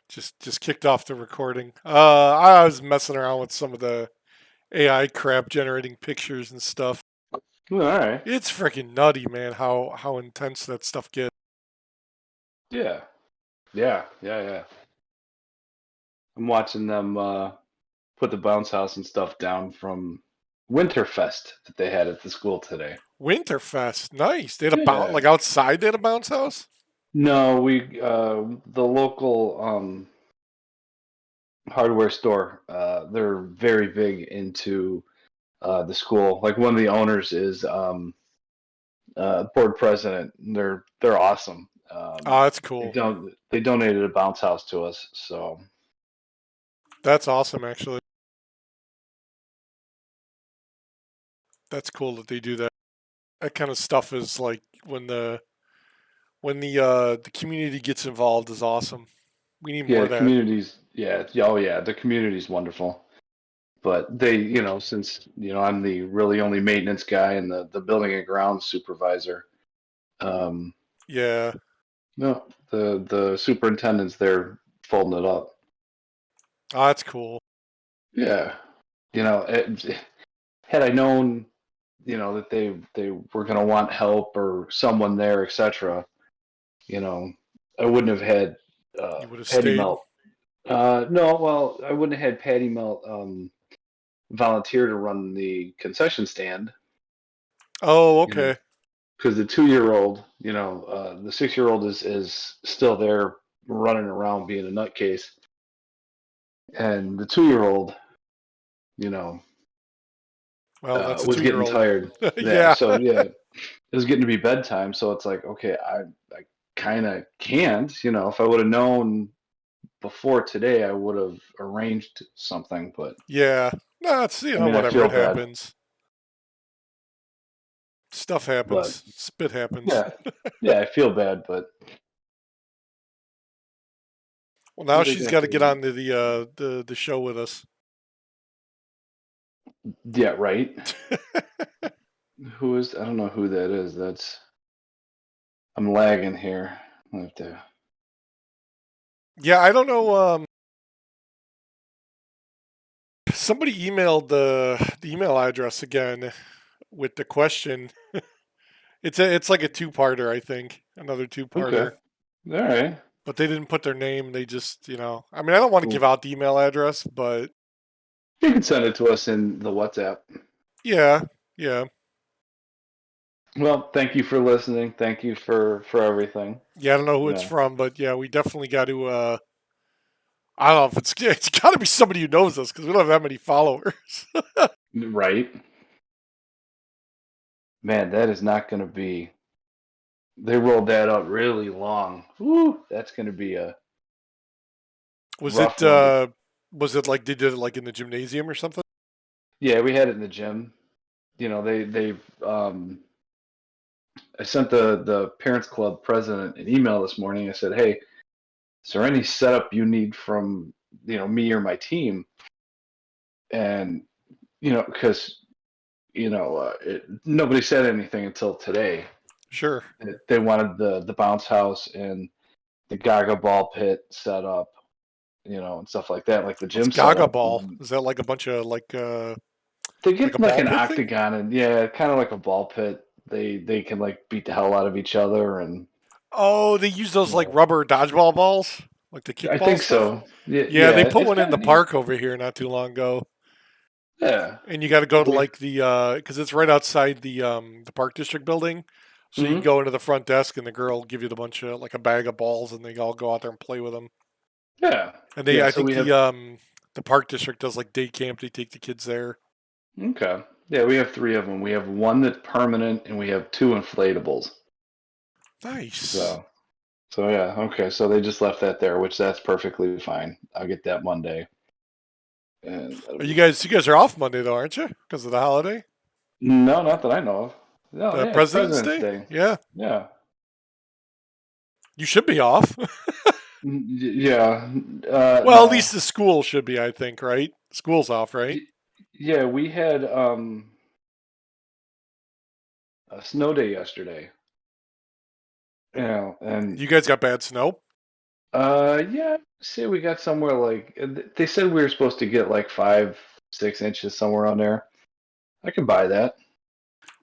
Just kicked off the recording. I was messing around with some of the AI crap generating pictures and stuff. All right. It's freaking nutty, man, how intense that stuff gets. Yeah. Yeah. I'm watching them put the bounce house and stuff down from Winterfest that they had at the school today. Winterfest, nice. They had a bounce Yeah. like outside. They had a bounce house. No, we the local hardware store. They're very big into the school. Like one of the owners is board president. They're awesome. Oh, that's They cool. don't they donated a bounce house to us. So That's awesome, actually. That's cool that they do that. That kind of stuff is like when the community gets involved is awesome. We need more yeah, of that. the community's wonderful. But they, since I'm the really only maintenance guy and the building and grounds supervisor, um, Yeah. no, the superintendents they're folding it up. Oh, that's cool. Yeah, had I known, that they were going to want help or someone there, etc. You know, I wouldn't have had You would have Patty stayed. Melt. No, well, I wouldn't have had Patty Melt volunteer to run the concession stand. Oh, You know, okay. because the 2-year-old, the 6-year-old is still there running around being a nutcase, and the 2-year-old, you know, Well, that's a was 2 year getting old. tired. Yeah, Yeah. so yeah, it was getting to be bedtime. So it's like, okay, I kind of can't, if I would have known before today, I would have arranged something. But Yeah. No, it's, I mean, I whatever. feel It bad, happens. Stuff but happens. Spit happens. yeah, yeah, I feel bad, but Well, now what are they she's gonna got to get do? on to the show with us. Yeah, right. Who is? I don't know who that is. I'm lagging here. I have to. Yeah, I don't know. Somebody emailed the email address again with the question. It's like a two-parter, I think. Another Okay. two-parter. All right. But they didn't put their name. They just, I mean, I don't want to give Cool. out the email address, but You can send it to us in the WhatsApp. yeah, yeah. Well, thank you for listening. Thank you for everything. Yeah, I don't know who it's Yeah. from, but yeah, we definitely got to I don't know if it's got to be somebody who knows us because we don't have that many followers. Right. Man, that is not going to be. They rolled that out really long. Woo, that's going to be a Was rough it one to. like they did it like in the gymnasium or something? Yeah, we had it in the gym. They I sent the parents club president an email this morning. I said, "Hey, is there any setup you need from me or my team?" And because nobody said anything until today. Sure. They wanted the bounce house and the Gaga ball pit set up, and stuff like that, like the What's gym Gaga setup. ball? Is that like a bunch of They like a get like ball an pit thing? octagon, and yeah, kind of like a ball pit. They can like beat the hell out of each other, and Oh, they use those you like know, rubber dodgeball balls, like the I kickball think stuff. so. Yeah, Yeah, they yeah, put it's one in kind the of neat. park over here not too long ago, Yeah, and you got to go to we. like the because it's right outside the park district building. So you Mhm. go into the front desk, and the girl will give you the bunch of like a bag of balls, and they all go out there and play with them. Yeah, And yeah. I So think we have the park district does like day camp. They take the kids there. okay. Yeah, we have 3 of them. We have one that's permanent, and we have 2 inflatables. Nice. So, so yeah, okay. So they just left that there, which that's perfectly fine. I'll get that Monday, and that'll Are be fine. you guys are off Monday though, aren't you? Because of the holiday, No, not that I know of. No, the yeah, it's President's President's Day. Day. Yeah, Yeah, you should be off. Yeah. Well, at No. least the school should be. I think, right? School's off, right? Yeah, we had a snow day yesterday. And You guys got bad snow. Yeah, say we got somewhere like they said we were supposed to get like 5, 6 inches somewhere on there. I can buy that.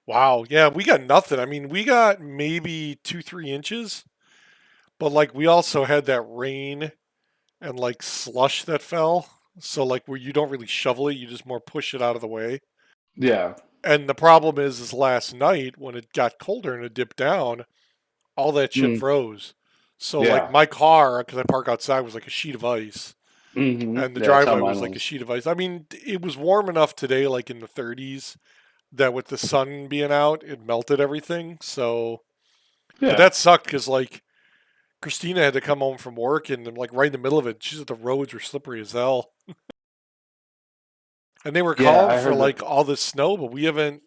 Wow, yeah, we got nothing. I mean, we got maybe 2, 3 inches, but like we also had that rain and like slush that fell. So like where you don't really shovel it, you just more push it out of the way. Yeah. And the problem is last night when it got colder and it dipped down, all that shit Mm, froze. So like yeah. my car, because I park outside, was like a sheet of ice, and the Yeah, that's how driveway was mine like a was. sheet of ice. I mean, it was warm enough today, like in the 30s, that with the sun being out, it melted everything. So, but Yeah. that sucked because like Christina had to come home from work and like right in the middle of it, she's the roads were slippery as hell. And they were Yeah, calling I for heard that. like all this snow, but we haven't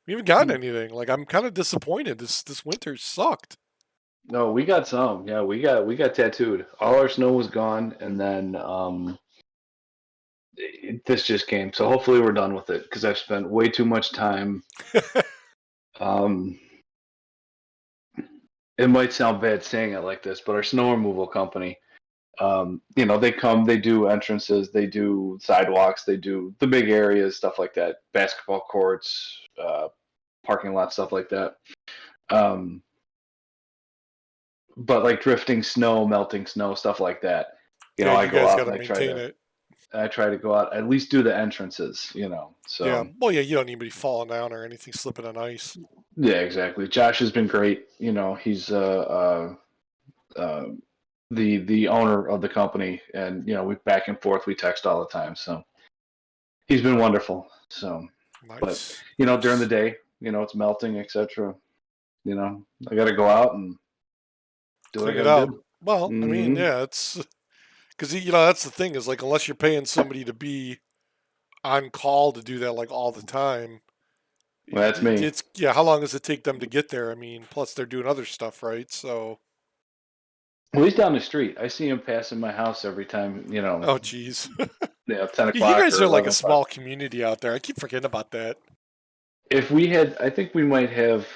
gotten Mm. anything. Like I'm kind of disappointed. This winter sucked. No, we got some. Yeah, we got tattooed. All our snow was gone, and then this just came. So hopefully we're done with it because I've spent way too much time. Um, it might sound bad saying it like this, but our snow removal company, they come, they do entrances, they do sidewalks, they do the big areas, stuff like that, basketball courts, parking lot, stuff like that. Um, but like drifting snow, melting snow, stuff like that. Yeah, I you go guys out got and to I try maintain to it. I try to go out at least do the entrances. Yeah. So Well, yeah, you don't need anybody falling down or anything slipping on ice. yeah, exactly. Josh has been great. He's uh, the owner of the company, and we back and forth, we text all the time. So he's been wonderful. So, but Nice, during the nice. day, it's melting, etc. I got to go out and do what I Clean got it to out. do. Well, I mean, Hmm. yeah, it's because that's the thing is like unless you're paying somebody to be on call to do that like all the time, Well, that's me. it's yeah. How long does it take them to get there? I mean, plus they're doing other stuff, right? So, Well, he's down the street. I see him passing my house every time. oh, geez. 10 Yeah, you o'clock guys or are like a 11 o'clock. small community out there. I keep forgetting about that. If we had, I think we might have.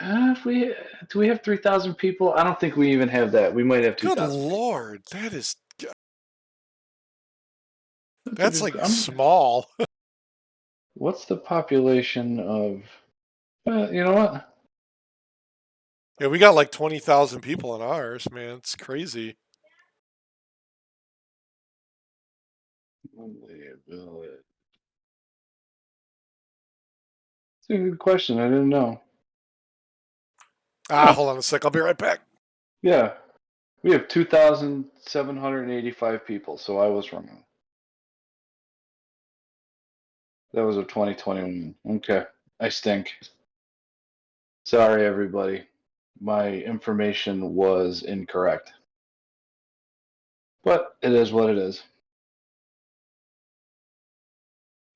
If we do, we have 3,000 people. I don't think we even have that. We might have two Good thousand people. Lord, That's a that's good. like small. What's the population of? You know what? Yeah, we got like 20,000 people in ours, man. It's crazy. It's a good question. I didn't know. Ah, Huh? hold on a sec. I'll be right back. Yeah, we have 2,785 people. So I was wrong. That was a 2021. Okay, I stink. Sorry, everybody. My information was incorrect, but it is what it is.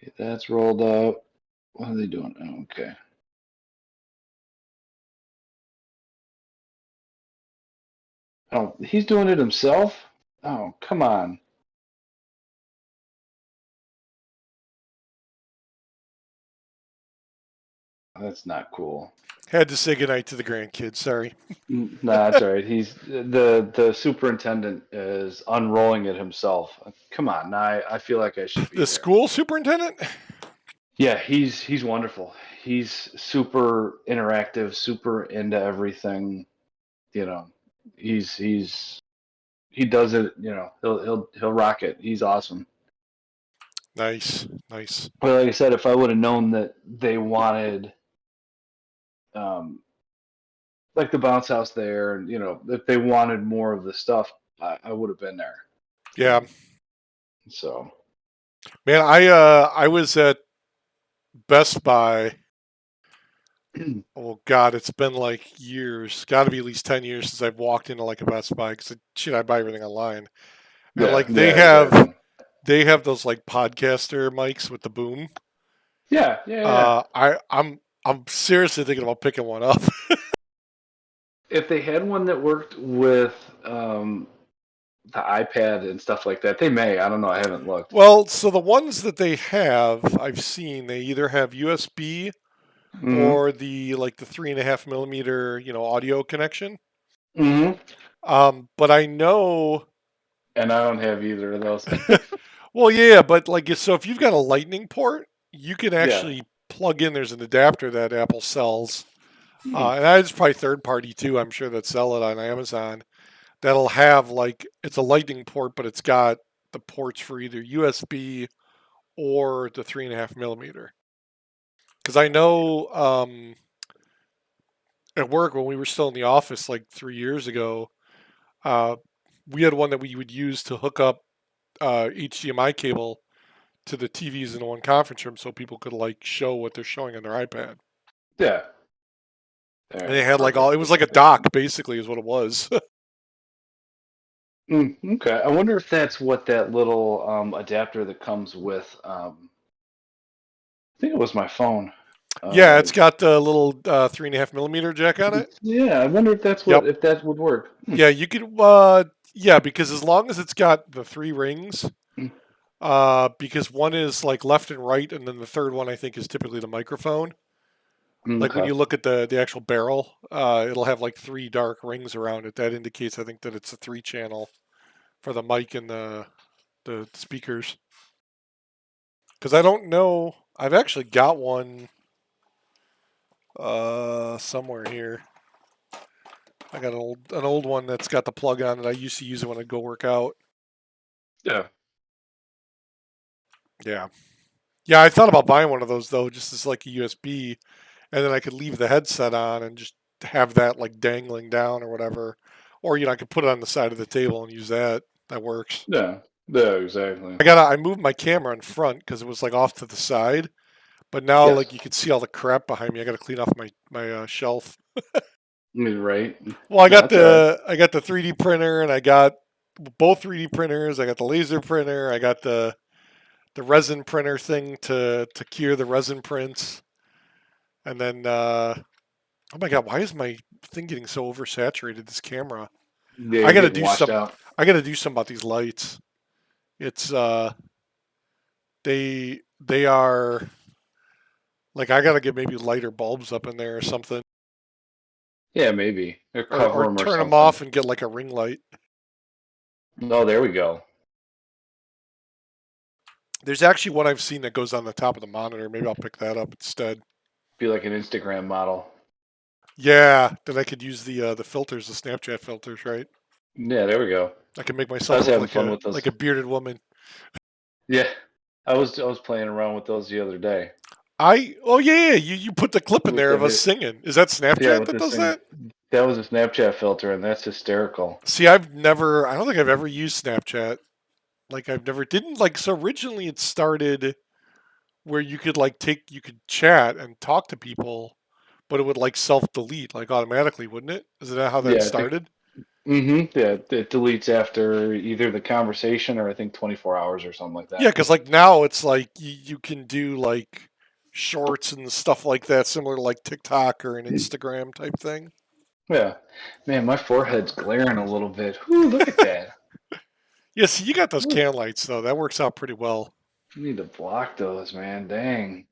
Okay, that's rolled out. What are they doing? Oh, okay. Oh, he's doing it himself? Oh, come on. That's not cool. Had to say goodnight to the grandkids. Sorry. Nah, that's all right. He's the superintendent is unrolling it himself. Come on, now I feel like I should be The there. school superintendent? Yeah, he's wonderful. He's super interactive, super into everything. You know, he's he does it. He'll rock it. He's awesome. Nice, nice. But like I said, if I would have known that they wanted um like the bounce house there, and if they wanted more of the stuff, I would have been there. Yeah, Um, so man. I was at Best Buy. Oh God, it's been like years. Got to be at least 10 years since I've walked into like a Best Buy because shit, I buy everything online. And yeah, like they yeah, have exactly. they have those like podcaster mics with the boom. Yeah, yeah, yeah. I'm seriously thinking about picking one up. If they had one that worked with the iPad and stuff like that, they may. I don't know. I haven't looked. Well, so the ones that they have, I've seen they either have USB Mm-hmm. or the 3.5 millimeter, audio connection. Mm-hmm. But I know. And I don't have either of those. Well, yeah, but like, so if you've got a lightning port, you can Yeah. actually plug in. There's an adapter that Apple sells, Hmm. and it's probably third party too. I'm sure that sell it on Amazon. That'll have like it's a lightning port, but it's got the ports for either USB or the 3.5 millimeter. Because I know at work when we were still in the office like 3 years ago, uh, we had one that we would use to hook up HDMI cable to the TVs in the one conference room so people could like show what they're showing on their iPad. Yeah. And There. they had like all it Perfect. was like a dock basically is what it was. Okay. I wonder if that's what that little adapter that comes with. I think it was my phone. Yeah, Uh, it's got the little 3.5 millimeter jack on it. yeah. I wonder if that's what Yep. if that would work. Yeah, you could yeah, because as long as it's got the three rings, because one is like left and right, and then the third one I think is typically the microphone. Like when Okay. you look at the actual barrel, it'll have like three dark rings around it. That indicates I think that it's a three channel for the mic and the speakers. Because I don't know, I've actually got one somewhere here. I got an old one that's got the plug on it. I used to use it when I'd go work out. Yeah. Yeah. Yeah, I thought about buying one of those though, just as like a USB, and then I could leave the headset on and just have that like dangling down or whatever. Or I could put it on the side of the table and use that. That works. Yeah. Yeah. Exactly. I moved my camera in front because it was like off to the side, but now Yes. like you can see all the crap behind me. I got to clean off my shelf. Right. Well, That's all right. I got the 3D printer and I got both 3D printers. I got the laser printer. I got the resin printer thing to cure the resin prints. And then oh my god, why is my thing getting so oversaturated? This camera. Yeah. I You're got to getting do washed some. out. I got to do something about these lights. It's they are like I got to get maybe lighter bulbs up in there or something, Yeah. Maybe or or cover them or turn them something. off and get like a ring light. Oh, there we go. There's actually one I've seen that goes on the top of the monitor. Maybe I'll pick that up instead. Be like an Instagram model. Yeah, then I could use the filters, the Snapchat filters, right? Yeah. There we go. I can make I myself was look having like fun a with those. bearded woman. Yeah. I was playing around with those the other day. Oh yeah, you put the clip in With there of us the singing. Is that Yeah, Snapchat with that this does thing. that? That was a Snapchat filter, and that's hysterical. See, I don't think I've ever used Snapchat. Like I've never didn't like so originally it started where you could chat and talk to people, but it would like self delete like automatically, wouldn't it? Is that how that Yeah. started? Yeah. It deletes after either the conversation or I think 24 hours or something like Yeah, that. because like now it's like you can do like shorts and stuff like that, similar to like TikTok or an Instagram type thing. Yeah. Man, my forehead's glaring a little bit. Ooh, look at that. Yeah, see, you got those Look, can lights though. That works out pretty well. I need to block those, man. Dang.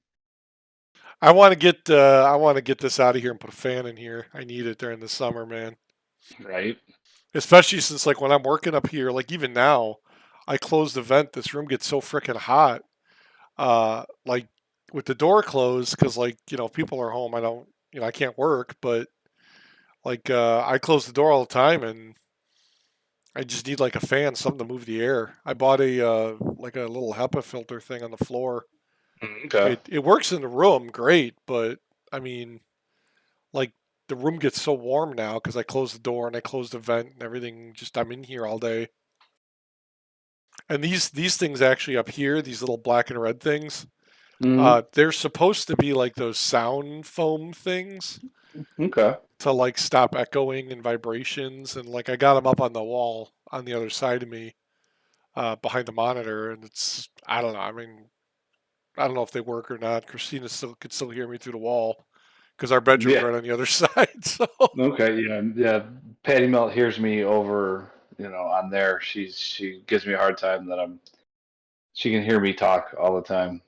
I want to get this out of here and put a fan in here. I need it during the summer, man. Right? Especially since like when I'm working up here, like even now, I close the vent. This room gets so freaking hot. Like with the door closed, because like people are home. I don't, I can't work, but like I close the door all the time, and I just need like a fan, something to move the air. I bought a like a little HEPA filter thing on the floor. Okay. It works in the room great, but I mean, like the room gets so warm now because I close the door and I close the vent and everything. Just I'm in here all day. And these things actually up here, these little black and red things, Mm-hmm. they're supposed to be like those sound foam things Okay. to like stop echoing and vibrations. And like I got them up on the wall on the other side of me, behind the monitor, and it's I don't know. I mean, I don't know if they work or not. Christina still could still hear me through the wall because our bedroom's Yeah. right on the other side. So Okay. Yeah. Yeah. Patty Melt hears me over, on there. She gives me a hard time that she can hear me talk all the time.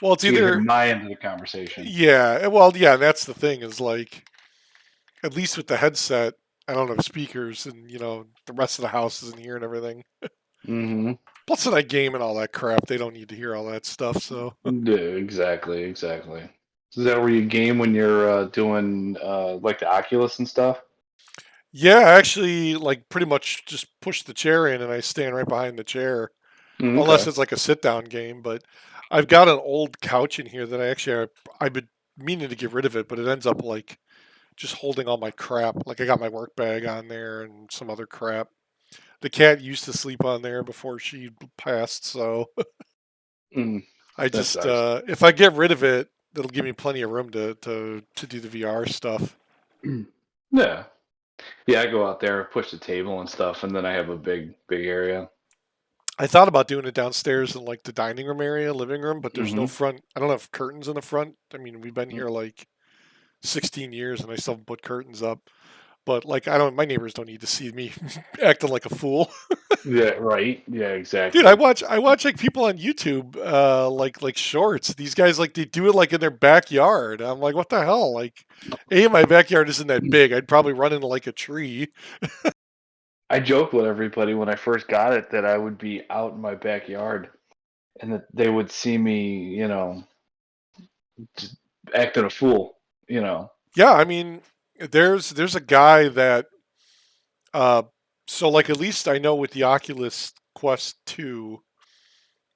well, it's She can hear either my end of the conversation. yeah, well, yeah. That's the thing is like at least with the headset. I don't have speakers, and the rest of the house isn't here and everything. Mm-hmm. Plus, then I game and all that crap. They don't need to hear all that stuff. So Yeah, exactly, exactly. So is that where you game when you're doing like the Oculus and stuff? yeah, I actually like pretty much just push the chair in and I stand right behind the chair, Mm, unless okay. it's like a sit down game. But I've got an old couch in here that I've been meaning to get rid of it, but it ends up like just holding all my crap. Like I got my work bag on there and some other crap. The cat used to sleep on there before she passed, so Mm, I that just sucks. if I get rid of it, it'll give me plenty of room to do the VR stuff. Yeah. Yeah, I go out there, push the table and stuff, and then I have a big area. I thought about doing it downstairs in like the dining room area, living room, but there's no Mm-hmm. front. I don't have curtains in the front. I mean, we've been here like 16 years and I still haven't put curtains up. But like, I don't. My neighbors don't need to see me acting like a fool. Yeah, right. Yeah, Dude, exactly. I watch like people on YouTube, like shorts. These guys like they do it like in their backyard. I'm like, what the hell? Like, my backyard isn't that big. I'd probably run into like a tree. I joked with everybody when I first got it that I would be out in my backyard and that they would see me, just acting a fool, you know. Yeah, I mean, there's a guy that uh, so like at least I know with the Oculus Quest 2,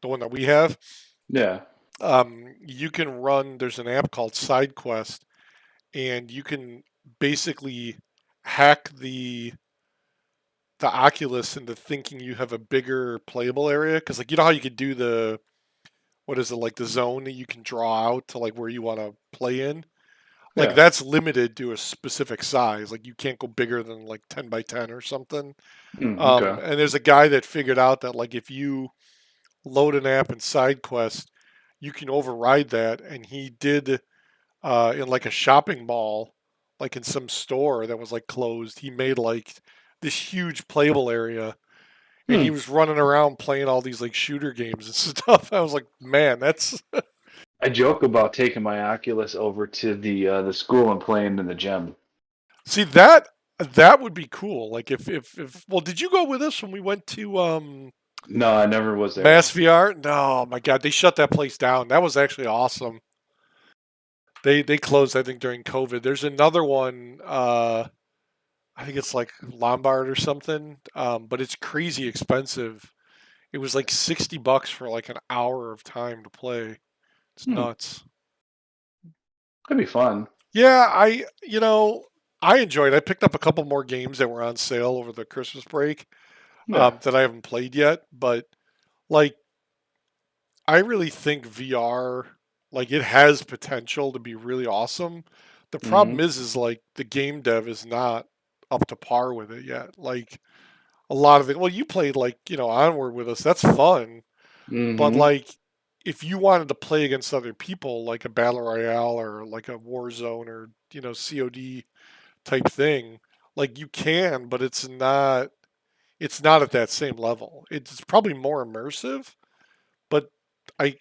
the one that we have, Yeah. you can run. There's an app called SideQuest, and you can basically hack the Oculus into thinking you have a bigger playable area. Because like how you could do the what is it like the zone that you can draw out to like where you want to play in. Like Yeah. that's limited to a specific size. Like you can't go bigger than like 10 by 10 or something. Mm, okay. And there's a guy that figured out that like if you load an app in SideQuest, you can override that. And he did in like a shopping mall, like in some store that was like closed. He made like this huge playable area, and he Hmm. was running around playing all these like shooter games and stuff. I was like, man, that's I joke about taking my Oculus over to the school and playing in the gym. see that would be cool. Like if well, did you go with us when we went to No, I never was there. Mass VR? No, my God, they shut that place down. That was actually awesome. They closed, I think, during COVID. There's another one. I think it's like Lombard or something. But it's crazy expensive. It was like $60 for like an hour of time to play. It's Hmm. nuts. That'd be fun. Yeah, I enjoyed it. I picked up a couple more games that were on sale over the Christmas break Yeah. that I haven't played yet. But like, I really think VR, like, it has potential to be really awesome. The problem Mm-hmm. is like the game dev is not up to par with it yet. Like a lot of it. Well, you played like Onward with us. That's fun. But Mm-hmm. like, if you wanted to play against other people, like a battle royale or like a war zone or COD type thing, like you can, but it's not at that same level. It's probably more immersive, but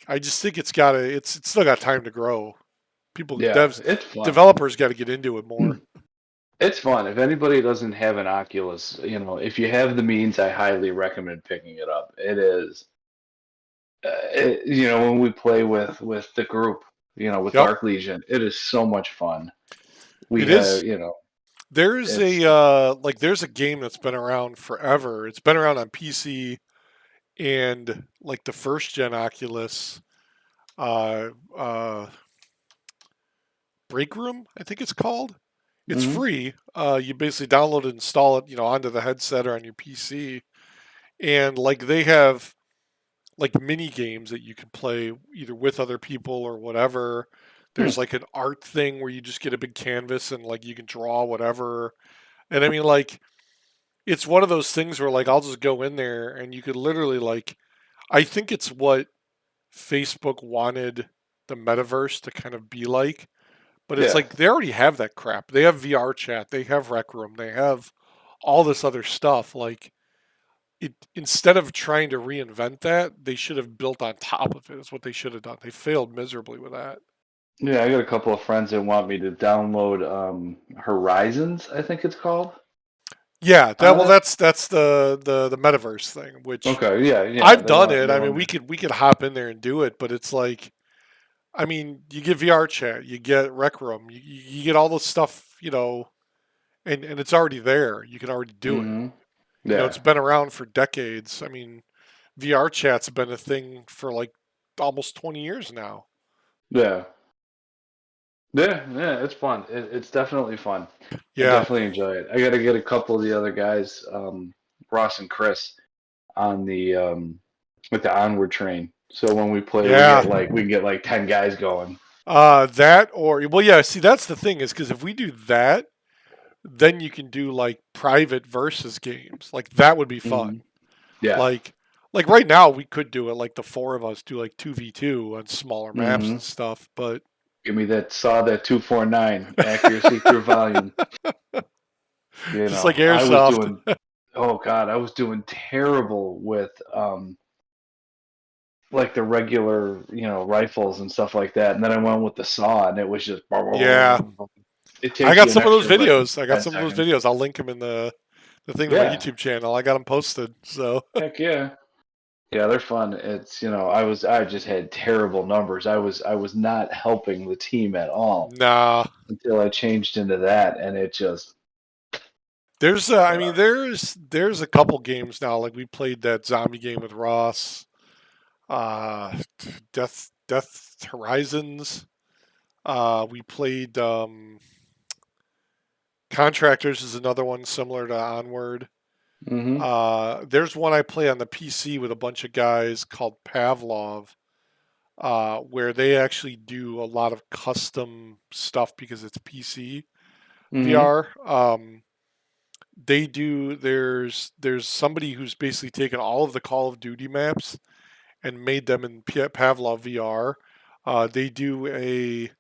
I just think it's still got time to grow. People Yeah, devs it's fun. developers got to get into it more. It's fun. If anybody doesn't have an Oculus, if you have the means, I highly recommend picking it up. It is, when we play with the group, with Yep, Dark Legion, it is so much fun. We it have, is. it's There's a game that's been around forever. It's been around on PC and like the first gen Oculus, uh, uh, Break Room, I think it's called. It's mhm. free. You basically download it, install it, onto the headset or on your PC, and like they have like mini games that you can play either with other people or whatever. Hmm. There's like an art thing where you just get a big canvas and like you can draw whatever. And I mean, like, it's one of those things where like I'll just go in there and you could literally like, I think it's what Facebook wanted the metaverse to kind of be like. But it's Yeah, like they already have that crap. They have VR chat, they have Rec Room, they have all this other stuff. Like it, instead of trying to reinvent that, they should have built on top of it. Is what they should have done. They failed miserably with that. yeah. I got a couple of friends that want me to download Horizons, I think it's called. Yeah, that on well, it? that's the metaverse thing, which Okay, yeah, yeah. I've They done want it. they I mean, want. we could hop in there and do it, but it's like, I mean, you get VR chat, you get Rec Room, you get all this stuff, and it's already there. You can already do it. Hmm. Yeah, It's been around for decades. I mean, VR chat's been a thing for like almost 20 years now. yeah, yeah, yeah. It's fun. It's definitely fun. I Yeah, definitely enjoy it. I got to get a couple of the other guys, Ross and Chris, on the with the onward train. So when we play, yeah. we can get like 10 guys going. That or well, yeah. See, that's the thing is because if we do that, then you can do like private versus games. Like that would be fun. Hmm. Yeah. Like like right now we could do it like the four of us do like 2v2 on smaller maps Hmm. and stuff, but Give me that saw that 249 accuracy through volume. just like I was airsoft. doing. Oh God, I was doing terrible with like the regular, rifles and stuff like that. And then I went with the saw, and it was just Yeah. it I takes got you an some of those extra like videos. I got 10 some of those seconds. videos. I'll link them in the thing to my Yeah, YouTube channel. I got them posted. So, heck yeah. Yeah, they're fun. It's, I just had terrible numbers. I was not helping the team at all nah. until I changed into that, and it just I mean, there's a couple games now. Like we played that zombie game with Ross. Uh, Death Horizons. We played Contractors is another one similar to Onward. hmm. There's one I play on the PC with a bunch of guys called Pavlov, where they actually do a lot of custom stuff because it's PC Hmm. VR. They do. There's somebody who's basically taken all of the Call of Duty maps and made them in Pavlov VR. They do a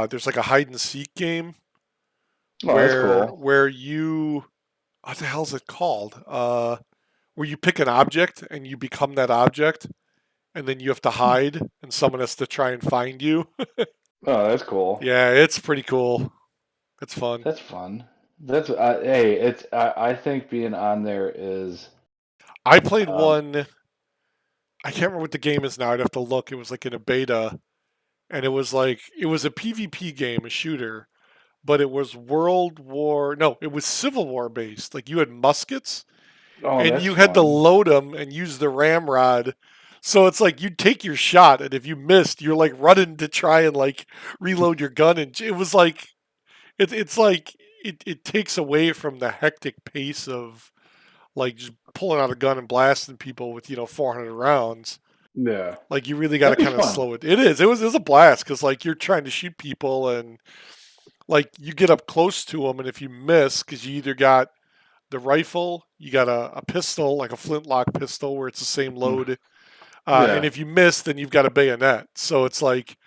there's like a hide and seek game Oh, that's cool. where you what the hell's it called? Where you pick an object and you become that object, and then you have to hide, and someone has to try and find you. Oh, that's cool. Yeah, it's pretty cool. It's fun. That's fun. Hey, I think being on there is I played um one. I can't remember what the game is now. I'd have to look. It was like in a beta, and it was a PvP game, a shooter, but it was World War. No, it was Civil War based. Like you had muskets, oh, and that's you had to fun. load them and use the ramrod. So it's like you'd take your shot, and if you missed, you're like running to try and like reload your gun, and it was like it's like it takes away from the hectic pace of like just pulling out a gun and blasting people with 400 rounds. Yeah. Like you really got to That'd be kind of fun. slow it. It is. It was a blast because like you're trying to shoot people and like you get up close to them, and if you miss, because you either got the rifle, you got a pistol, like a flintlock pistol, where it's the same Mm. load. And Yeah. if you miss, then you've got a bayonet. So it's like,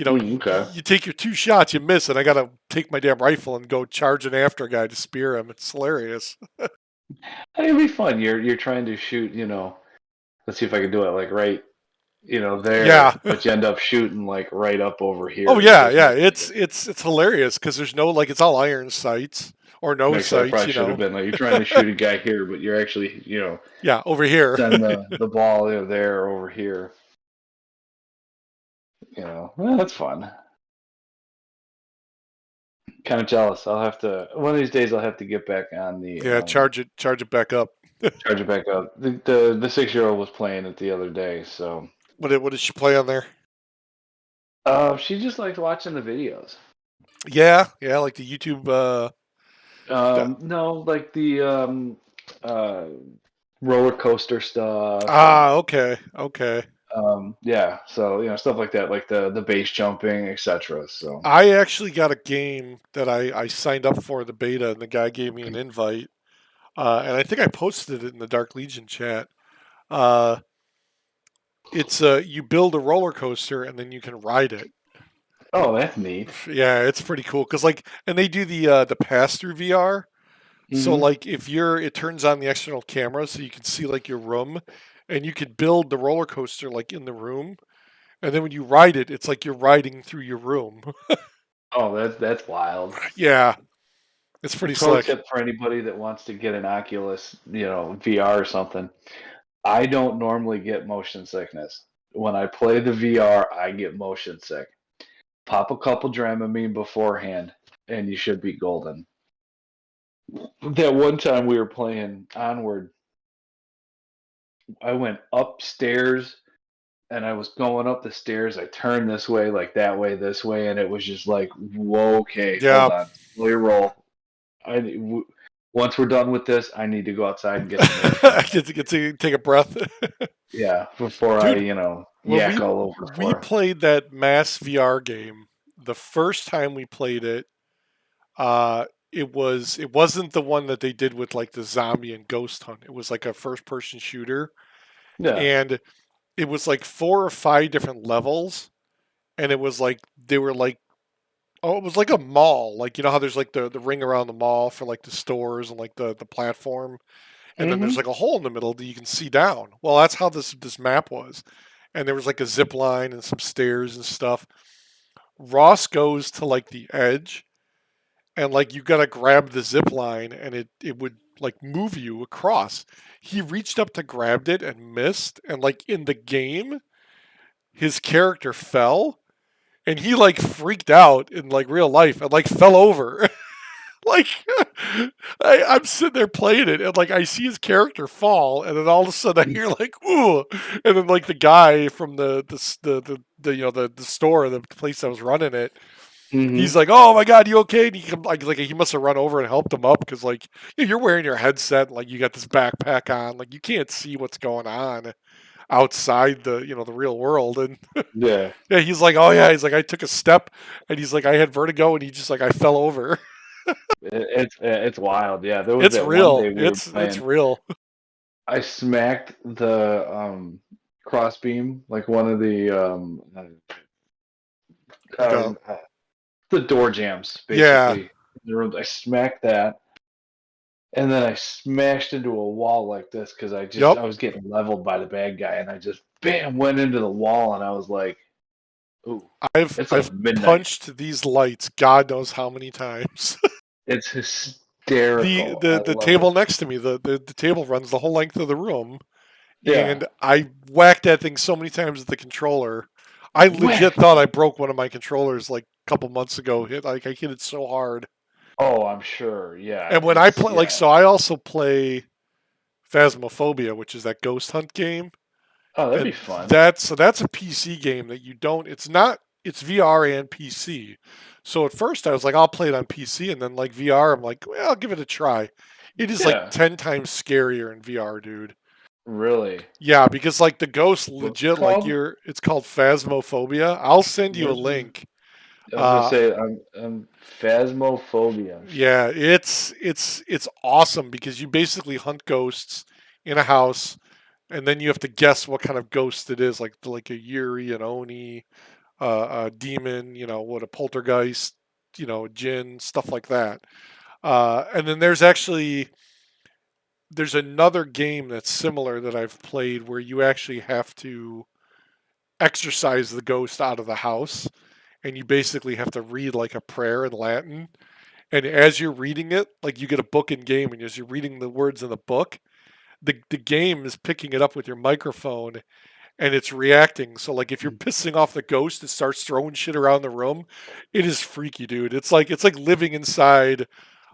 Okay. you take your two shots, you miss, and I got to take my damn rifle and go charging after a guy to spear him. It's hilarious. It'd be fun. You're trying to shoot, let's see if I can do it like right, Yeah. there, but you end up shooting like right up over Oh here, and it yeah, just yeah. It's hilarious because there's no like it's all iron sights or no makes it. I sights. probably should have been like you're trying to shoot a guy here, but you're actually, Yeah, over here. send the ball there or over here. Well, that's fun. Kind of jealous. I'll have to one of these days. I'll have to get back on the Yeah, charge it back up. charge it back up. The 6-year-old was playing it the other day, so What did she play on there? she just likes watching the videos. Yeah, yeah, like the YouTube. No, like the uh, roller coaster stuff and Okay, okay. yeah, so stuff like that, like the base jumping, etc. So I actually got a game that I signed up for the beta, and the guy gave me an invite, and I think I posted it in the Dark Legion chat. Uh, it's you build a roller coaster and then you can ride it. oh, that's neat. Yeah, it's pretty cool because like, and they do the pass through VR. So Hmm. like, if it turns on the external camera so you can see like your room, and you could build the roller coaster like in the room, and then when you ride it, it's like you're riding through your room. Oh, that's wild. Yeah, It's pretty Pro slick. tip for anybody that wants to get an Oculus, VR or something. I don't normally get motion sickness. When I play the VR, I get motion sick. Pop a couple Dramamine beforehand, and you should be golden. That one time we were playing Onward, I went upstairs and I was going up the stairs. I turned this way, like that way, this way, and it was just like, whoa, okay, hold Yeah. on, slow your roll. Once we're done with this, I need to go outside and get some air for a minute. Get to take a breath. Yeah, before I, Dude, when yak all over the we floor. played that mass VR game, the first time we played it, it wasn't the one that they did with like the zombie and ghost hunt. It was like a first person shooter, Yeah. and it was like 4 or 5 different levels, and it was like they were like, oh, it was like a mall, like you know how there's like the ring around the mall for like the stores and like the platform, and then there's Mm-hmm. like a hole in the middle that you can see down. Well, that's how this map was, and there was like a zip line and some stairs and stuff. Ross goes to like the edge, and like you gotta grab the zip line, and it would like move you across. He reached up to grabbed it and missed, and like in the game, his character fell, and he like freaked out in like real life and like fell over. Like I'm sitting there playing it, and like I see his character fall, and then all of a sudden I hear like ooh, and then like the guy from the the store, the place that was running it, he's Mm-hmm. like, oh my god, you okay? And like he must have run over and helped him up because like you're wearing your headset, and, like you got this backpack on, like you can't see what's going on outside the the real world. And Yeah. yeah, he's like, oh yeah, he's like I took a step, and he's like I had vertigo, and he just like I fell over. It's wild. Yeah. There was It's that one real. day we were It's playing. real. I smacked the crossbeam, like one of the Like a uh, the door jams, yeah. basically. I smacked that, and then I smashed into a wall like this because Yep. I was getting leveled by the bad guy, and I just bam went into the wall, and I was like, "Ooh, it's like I've midnight." punched these lights God knows how many times. It's hysterical. I The love it. table next to me, the table runs the whole length of the room, Yeah, and I whacked that thing so many times with the controller. I legit whack. thought I broke one of my controllers like a couple months ago. I hit it so hard. Oh, I'm sure. Yeah, And when I it's play like yeah. so I also play Phasmophobia, which is that ghost hunt game. Oh, that'd be And fun. that's a PC game that you don't. It's not. It's VR and PC. So at first I was like, I'll play it on PC, and then like VR, I'm like, well, I'll give it a try. It is like Yeah, 10 times scarier in VR, dude. really. Yeah, because like the ghost What's it legit, like called? you're. It's called Phasmophobia. I'll send you a Where's the? link. I was gonna Uh, say I'm phasmophobia. yeah, it's awesome because you basically hunt ghosts in a house, and then you have to guess what kind of ghost it is, like a Yuri, an Oni, a demon, what a poltergeist, a djinn, stuff like that. And then there's another game that's similar that I've played where you actually have to exorcise the ghost out of the house, and you basically have to read like a prayer in Latin. And as you're reading it, like you get a book in game, and as you're reading the words in the book, the game is picking it up with your microphone and it's reacting. So like if you're pissing off the ghost, it starts throwing shit around the room. It is freaky, dude. It's like living inside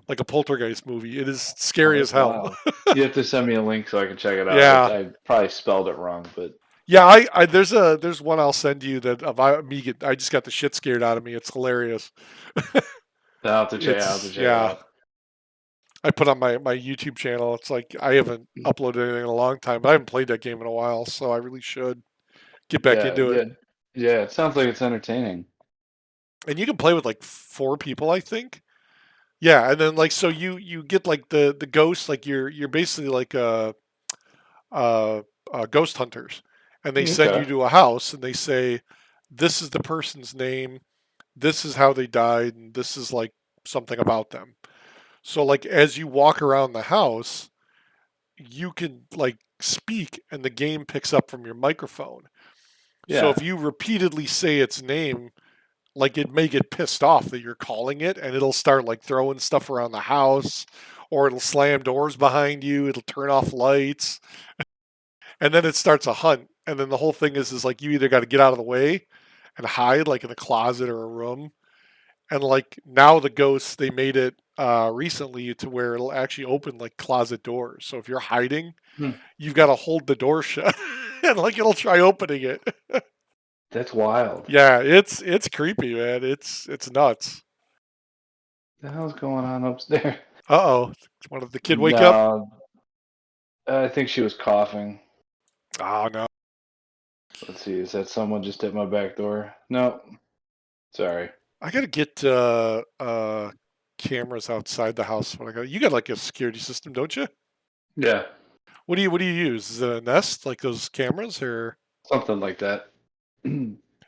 like a poltergeist movie. It is Oh, scary as that's hell. wild. You have to send me a link so I can check it out. Yeah. I probably spelled it wrong, but Yeah, there's one I'll send you that of I just got the shit scared out of me. It's hilarious. I'll have to It's check it yeah. out. I put on my YouTube channel. It's like I haven't uploaded anything in a long time, but I haven't played that game in a while, so I really should get back Yeah, into it. yeah, yeah. It sounds like it's entertaining. And you can play with like 4 people, I think. Yeah, and then like so you get like the ghosts, like you're basically like uh, ghost hunters, and they send you Okay. to a house and they say this is the person's name, this is how they died, and this is like something about them. So like as you walk around the house, you can like speak, and the game picks up from your microphone. So if Yeah. you repeatedly say its name like it may get pissed off that you're calling it, and it'll start like throwing stuff around the house, or it'll slam doors behind you, it'll turn off lights, and then it starts a hunt. And then the whole thing is like you either got to get out of the way and hide like in a closet or a room. And like now the ghosts, they made it recently to where it'll actually open like closet doors. So if you're hiding, Hmm. you've got to hold the door shut and like it'll try opening it. That's wild. Yeah, it's creepy, man. It's nuts. The hell's going on upstairs? Uh-oh. Wanted the kid wake up? No, I think she was coughing. Oh no. Let's see, is that someone just at my back door? No, sorry. I gotta get cameras outside the house when I go. You got like a security system, don't you? Yeah, What do you use? Is it a Nest like those cameras or? something like that.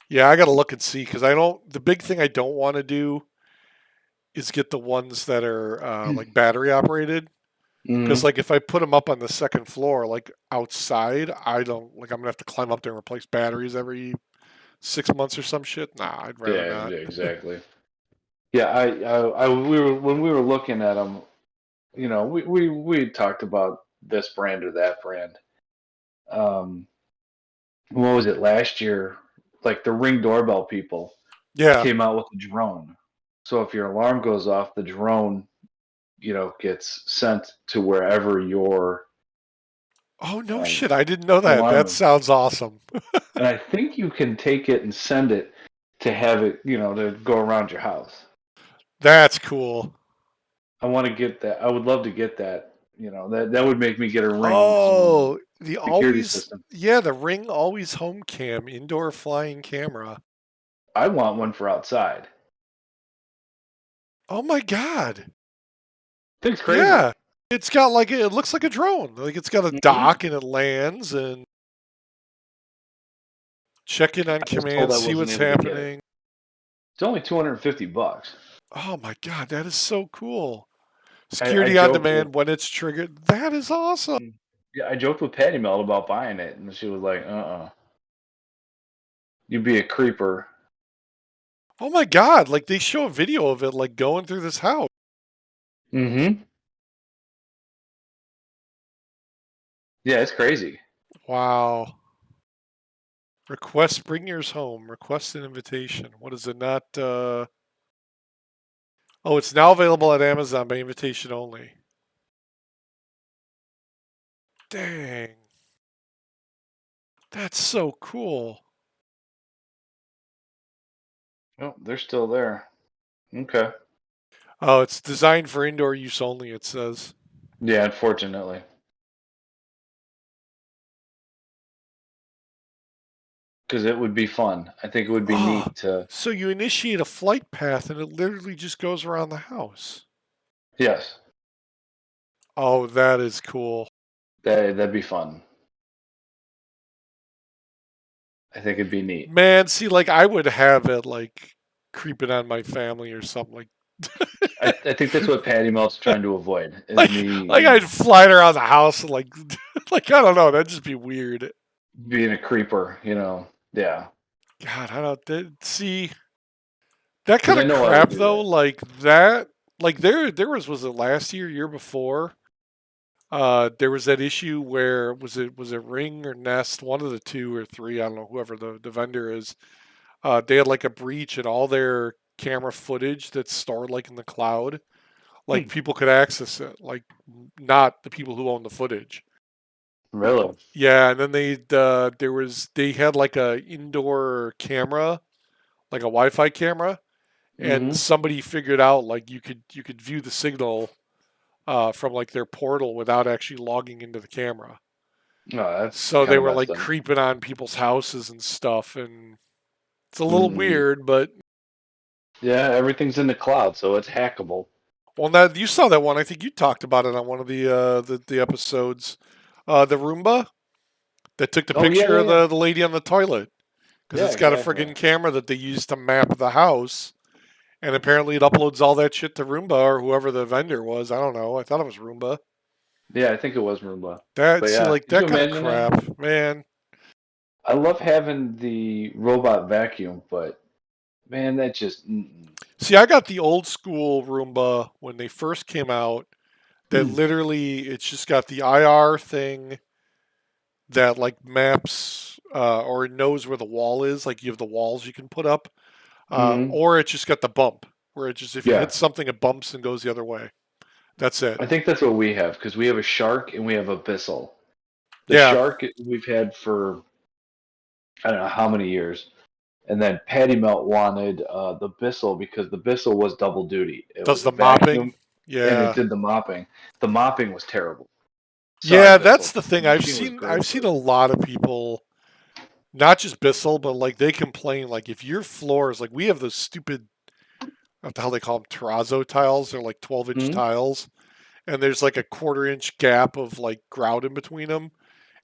Yeah, I gotta look and see because I don't. The big thing I don't want to do is get the ones that are like battery operated. Because Hmm. like if I put them up on the second floor, like outside, I don't like. I'm gonna have to climb up there and replace batteries every 6 months or some shit. Nah, I'd rather Yeah, not. yeah, exactly. Yeah, we were when we were looking at them. You know, we talked about this brand or that brand. Um, what was it last year? Like the Ring doorbell people Yeah. came out with a drone. So if your alarm goes off, the drone, gets sent to wherever your Oh no um, shit! I didn't know that. alarm That is. sounds awesome. And I think you can take it and send it to have it, to go around your house. That's cool. I want to get that. I would love to get that. That would make me get a Ring Oh, the security always system. yeah, the Ring Always Home Cam indoor flying camera. I want one for outside. Oh my god. Thing's crazy. Yeah. It's got like it looks like a drone. Like it's got a Hmm. dock and it lands and check in on I was told command, I see wasn't what's able to get it. happening. It's only $250. Oh my god, that is so cool. I Security on joked with demand when it's triggered. That is awesome. yeah, I joked with Patty Melt about buying it, and she was like, you'd be a creeper. Oh my god, like they show a video of it like going through this house. Mm-hmm. Yeah, it's crazy. Wow. Request bring yours home. Request an invitation. What is it not Oh, it's now available at Amazon by invitation only. Dang. That's so cool. Oh, they're still there. Okay. Oh, it's designed for indoor use only, it says. Yeah, unfortunately, because it would be fun. I think it would be Oh, neat to. so you initiate a flight path and it literally just goes around the house. Yes, Oh, that is cool. that'd be fun. I think it'd be neat. Man, see, like I would have it like creeping on my family or something like I think that's what Patty Melt's trying to avoid is like me like I'd fly it around the house and like like I don't know, that'd just be weird. being a creeper. Yeah, God, I don't see that because kind I of know I would crap do though, that. like that like there was it last year before? There was that issue where was it Ring or Nest, one of the two or three, I don't know, whoever the vendor is. They had like a breach and all their camera footage that's stored like in the cloud, like Hmm, people could access it, like not the people who own the footage. really? Yeah, and then they had like a indoor camera, like a Wi-Fi camera, and Mm-hmm. somebody figured out like you could view the signal from like their portal without actually logging into the camera. No, that's So they kind of were messed like up. creeping on people's houses and stuff, and it's a little Mm-hmm. weird, but Yeah, everything's in the cloud, so it's hackable. well, now you saw that one. I think you talked about it on one of the episodes. The Roomba that took the Oh yeah, picture yeah, of yeah. the lady on the toilet because Yeah, it's got a exactly. friggin' camera that they use to map the house, and apparently it uploads all that shit to Roomba or whoever the vendor was. I don't know. I thought it was Roomba. Yeah, I think it was Roomba. That But see yeah, like could you that kind of imagine that? crap, man. I love having the robot vacuum, but Man, that just See, I got the old school Roomba when they first came out. That mm, literally, it's just got the IR thing that like maps or it knows where the wall is. Like you have the walls you can put up, mm, or it just got the bump where it just if you yeah. hit something, it bumps and goes the other way. That's it. I think that's what we have because we have a shark and we have a Bissell. The Yeah, shark we've had for I don't know how many years, and then Patty Melt wanted the Bissell because the Bissell was double duty. It does was a the mopping. vacuum and it Yeah, did the mopping. The mopping was terrible. Sorry, yeah, that's Bissell. the thing. The machine was I've great, seen but a lot of people, not just Bissell, but like they complain like if your floors, like we have those stupid, what the hell they call them, terrazzo tiles. They're like 12-inch mm, tiles, and there's like a quarter-inch gap of like grout in between them,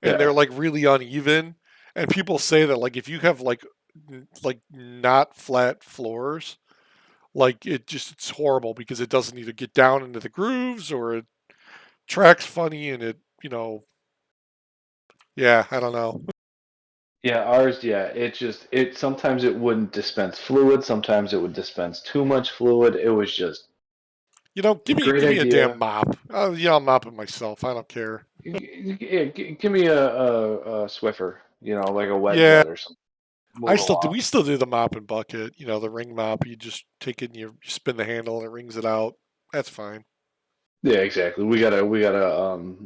and yeah, they're like really uneven. And people say that like if you have like not flat floors, like it's horrible because it doesn't either get down into the grooves or it tracks funny and it yeah, I don't know. yeah. Ours, yeah. It just it sometimes it wouldn't dispense fluid. Sometimes it would dispense too much fluid. It was just great Give me a damn idea. mop. Yeah, I'll mop it myself. I don't care. Yeah, give me a Swiffer, like a wet Yeah, jet or something. Move it along. we still do the mop and bucket. You know, the ring mop. You just take it and you spin the handle and it rings it out. That's fine. Yeah, exactly. We got a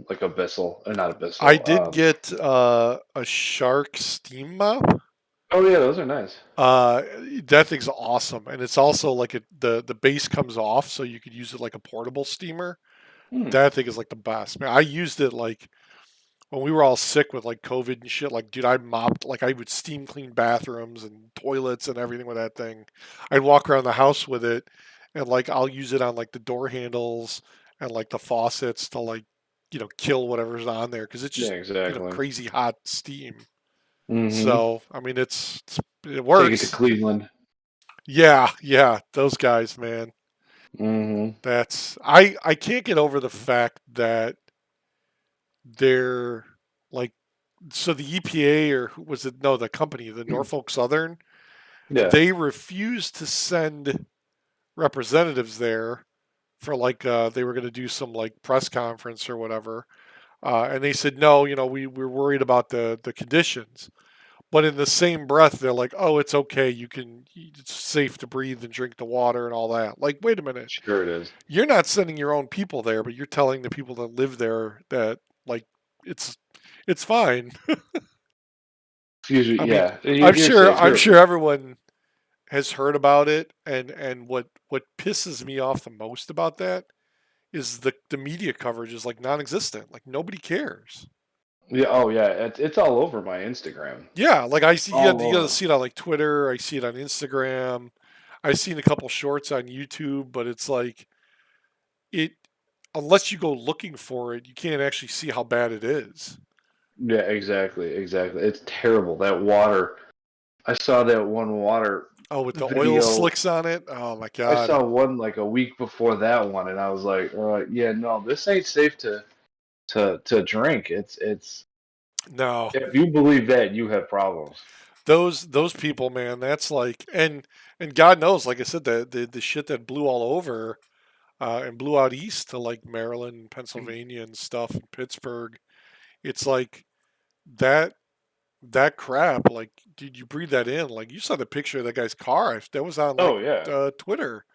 like a Bissell, or not a I Bissell. did get a Shark steam mop. Oh yeah, those are nice. Uh, that thing's awesome, and it's also like the base comes off, so you could use it like a portable steamer. Hmm. That thing is like the best. Man, I used it like when we were all sick with like COVID and shit. Like, dude, I mopped like I would steam clean bathrooms and toilets and everything with that thing. I'd walk around the house with it, and like I'll use it on like the door handles and like the faucets to like kill whatever's on there because it's Yeah, just exactly. crazy hot steam. Mm-hmm. So I mean, it Take it to works. Cleveland. Yeah, yeah, those guys, man. Mm-hmm. That's I can't get over the fact that they're like so the EPA or who was it? No, the company, the Norfolk Southern, Yeah, they refused to send representatives there for like they were going to do some like press conference or whatever, and they said no, we're worried about the conditions. But in the same breath, they're like, "Oh, it's okay. It's safe to breathe and drink the water and all that." Like, wait a minute. sure it is. You're not sending your own people there, but you're telling the people that live there that like it's it's fine. Excuse me. I mean, Yeah, you're safe. I'm You're sure okay. everyone has heard about it, and what pisses me off the most about that is the media coverage is like non-existent. Like nobody cares. Yeah. Oh yeah. It's all over my Instagram. Yeah, like I see All you got to over. see it on like Twitter. I see it on Instagram. I've seen a couple shorts on YouTube, but it's like it unless you go looking for it, you can't actually see how bad it is. Yeah. Exactly. Exactly. It's terrible. That water. I saw that one water Oh, with the oil video. slicks on it. Oh my I god. saw one like a week before that one, and I was like, yeah, no, this ain't safe to drink. It's No. if you believe that, you have problems. Those people, man, that's like and God knows, like I said, the shit that blew all over and blew out east to like Maryland and Pennsylvania and stuff and Pittsburgh. It's like that that crap, like did you breathe that in? Like you saw the picture of that guy's car. That was on like Oh yeah. Twitter.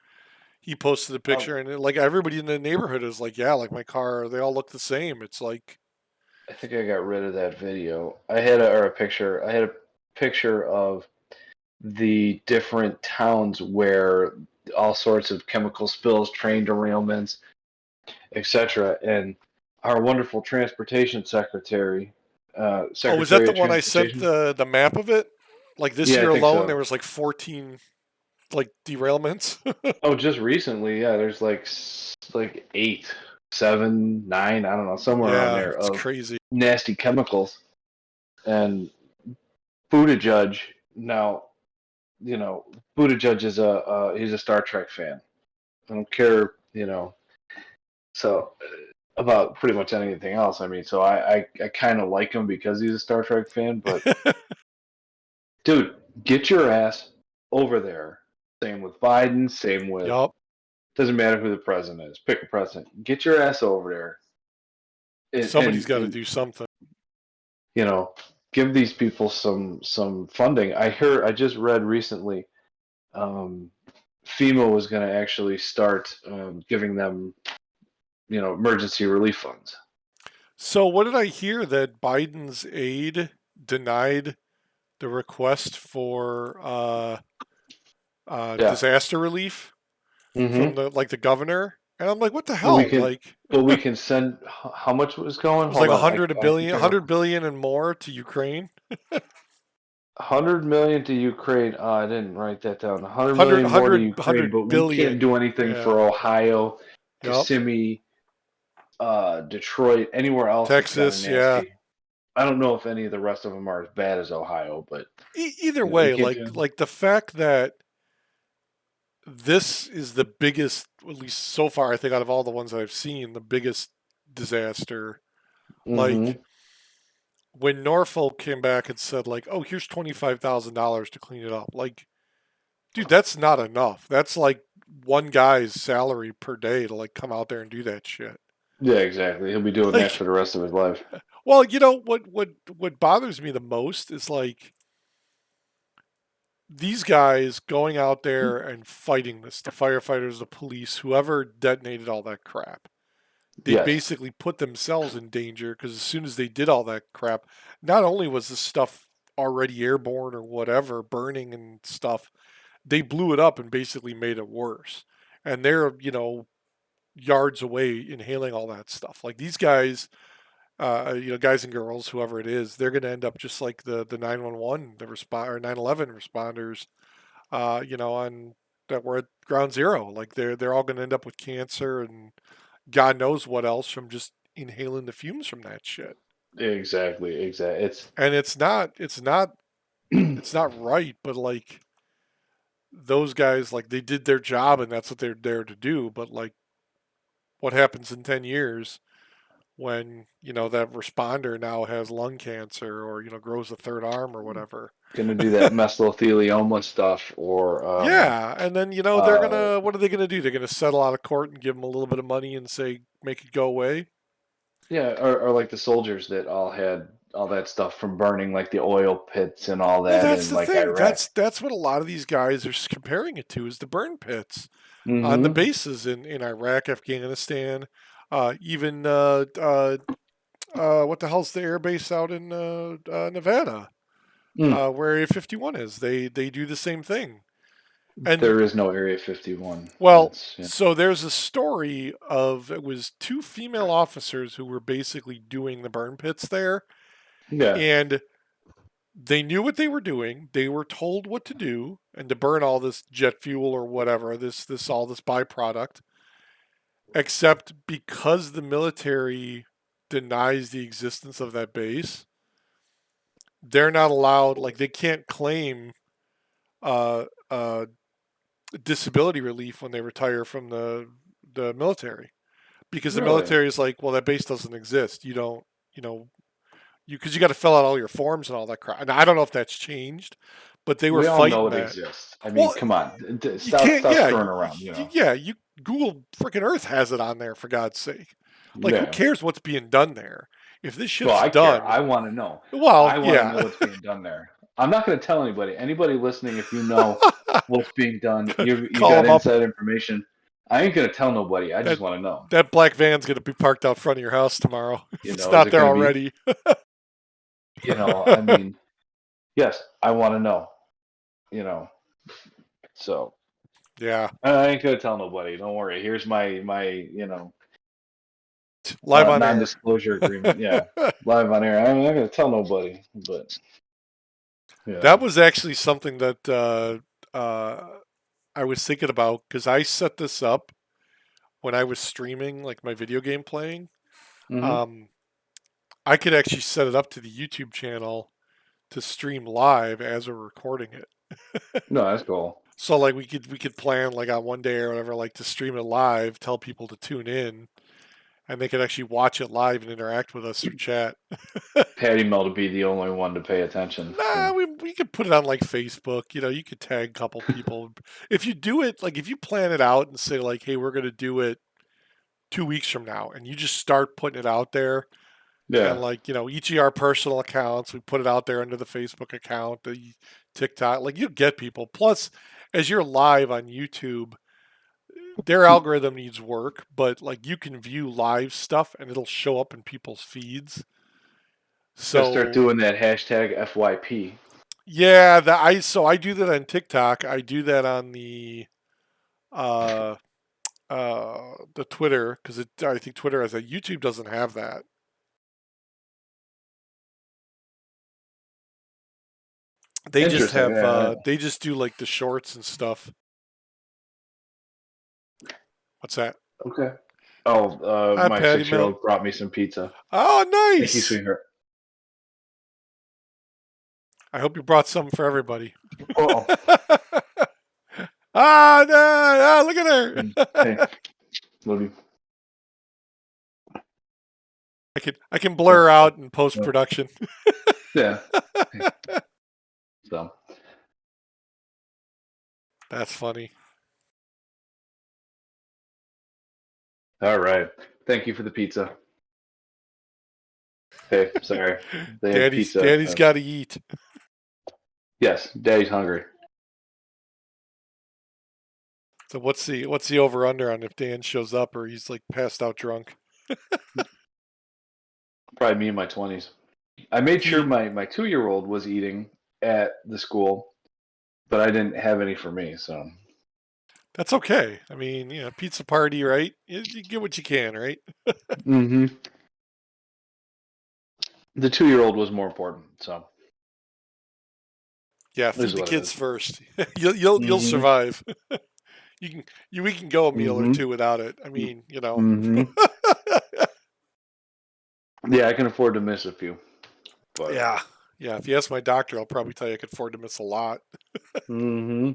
He posted a Um, picture and like everybody in the neighborhood is like, yeah, like my car, they all look the same. It's like, I think I got rid of that video. I had a picture. I had a picture of the different towns where all sorts of chemical spills, train derailments, etc. And our wonderful transportation secretary, oh, was that Secretary the of one I sent Transportation. the map of it? Like this Yeah, I year think alone, there so. was like 14 like derailments. Oh, just recently, yeah. There's like eight, seven, nine. I don't know, somewhere around Yeah, there it's of crazy. nasty chemicals. And Buttigieg now, you know, Buttigieg is he's a Star Trek fan. I don't care, so about pretty much anything else. I mean, so I kind of like him because he's a Star Trek fan. But dude, get your ass over there. Same with Biden. Same with Yup. doesn't matter who the president is. Pick a president. Get your ass over there and Somebody's got to and do something. you know give these people some funding. I just read recently um, FEMA was going to actually start giving them emergency relief funds. So what did I hear that Biden's aide denied the request for Yeah. disaster relief from Mm-hmm. the governor? And I'm like, what the But we hell? can, Like, but we can send. How much was going? it was like Hold a on, hundred a I can billion, tell you. 100 billion and more to Ukraine. 100 million to Ukraine. I didn't write that down. 100 100, million more to 100, Ukraine, but we can't billion. do anything Yeah. for Ohio, Yep. Kissimmee, Detroit, anywhere else that's kind of Texas. Yeah. nasty. I don't know if any of the rest of them are as bad as Ohio, but Either we way, can't do. like the fact that this is the biggest, at least so far, I think out of all the ones that I've seen, the biggest disaster. Like Mm-hmm. when Norfolk came back and said like, "Oh, here's $25,000 to clean it up." Like, dude, that's not enough. That's like one guy's salary per day to like come out there and do that shit. Yeah, exactly. He'll be doing that Like, for the rest of his life. well, what bothers me the most is like these guys going out there and fighting this, the firefighters, the police, whoever detonated all that crap. They Yes. basically put themselves in danger because as soon as they did all that crap, not only was the stuff already airborne or whatever, burning and stuff, they blew it up and basically made it worse. And they're, yards away inhaling all that stuff. Like these guys, guys and girls, whoever it is, they're going to end up just like the 911, the respond or 911 responders, on that were at ground zero. Like they're all going to end up with cancer and God knows what else from just inhaling the fumes from that shit. Exactly. Exactly. And it's not right, but like those guys, like they did their job and that's what they're there to do. But like what happens in 10 years when, that responder now has lung cancer or, grows a third arm or whatever? Gonna do that mesothelioma stuff or Yeah. And then, uh what are they going to do? They're going to settle out of court and give them a little bit of money and say, make it go away. yeah, or like the soldiers that all had all that stuff from burning like the oil pits and all Well, that that's in the like thing. Iraq. That's what a lot of these guys are comparing it to is the burn pits on the Mm-hmm. bases in Iraq, Afghanistan, even what the hell's the air base out in Nevada, Mm. where Area 51 is. They do the same thing. And There is no Area 51. well, That's yeah. so there's a story of it was two female officers who were basically doing the burn pits there, Yeah. and they knew what they were doing. They were told what to do and to burn all this jet fuel or whatever, this byproduct. Except because the military denies the existence of that base, they're not allowed. Like they can't claim uh, uh, disability relief when they retire from the military because the Really? military is like, well, that base doesn't exist. You don't, you know, because you got to fill out all your forms and all that crap. And I don't know if that's changed, but they were We all know fighting it that. exists. I mean, Well, come on. you Stop can't. stop Yeah, screwing around, you know. yeah. You Google freaking Earth has it on there for God's sake. Like, who Yeah. cares what's being done there? If this Well, shit's I care. done, I want to know. well, I want to know yeah. what's being done there. I'm not going to tell anybody. Anybody listening, if you know what's being done, you Call got them up. inside information. I ain't going to tell nobody. I That just want to know. that black van's gonna be parked out front of your house tomorrow if You it's know, is not it there going to be? already. I mean, yes, I want to know. You know, so Yeah, I ain't going to tell nobody. Don't worry. Here's my live on air. non-disclosure agreement. Yeah, live on air. I'm not going to tell nobody, but yeah. That was actually something that I was thinking about because I set this up when I was streaming, like my video game playing. Hmm. Um, I could actually set it up to the YouTube channel to stream live as we're recording it. No, that's cool. So like we could plan like on one day or whatever, like to stream it live, tell people to tune in, and they could actually watch it live and interact with us through chat. Patty Mel to be the only one to pay attention. Nah, So. we could put it on like Facebook. You could tag a couple people. If you do it, like if you plan it out and say like, hey, we're gonna do it 2 weeks from now, and you just start putting it out there, and Yeah. like each of our personal accounts, we put it out there under the Facebook account, the TikTok, like you get people. Plus, as you're live on YouTube, their algorithm needs work, but like you can view live stuff and it'll show up in people's feeds. Gotta start So doing that hashtag FYP. yeah, I do that on TikTok. I do that on uh the Twitter because I think Twitter has a YouTube doesn't have that. They just Interesting. have Yeah. they just do like the shorts and stuff. What's that? Okay. Oh, Hi, my Patty 6 year Mel. old brought me some pizza. Oh, Thank you, nice. sweetheart. I hope you brought something for everybody. Oh. No, look at her. Hey, love you. I can blur her out in post production. Yeah. So. That's funny. All right. Thank you for the pizza. Hey, sorry. They had pizza. Daddy's got to eat. Yes, Daddy's hungry. So what's the over under on if Dan shows up or he's like passed out drunk? Probably me in my 20s. I made sure He my 2 year old was eating at the school, but I didn't have any for me. So. That's okay. I mean, pizza party, right? You get what you can, right? Mm-hmm. The 2 year old was more important. So. Yeah, This is feed the what it kids is. first. You'll Mm-hmm. survive. We can go a meal or Mm-hmm. two without it. I mean, Mm-hmm. Yeah, I can afford to miss a few, but. Yeah. Yeah, if you ask my doctor, I'll probably tell you I could afford to miss a lot. Mm-hmm.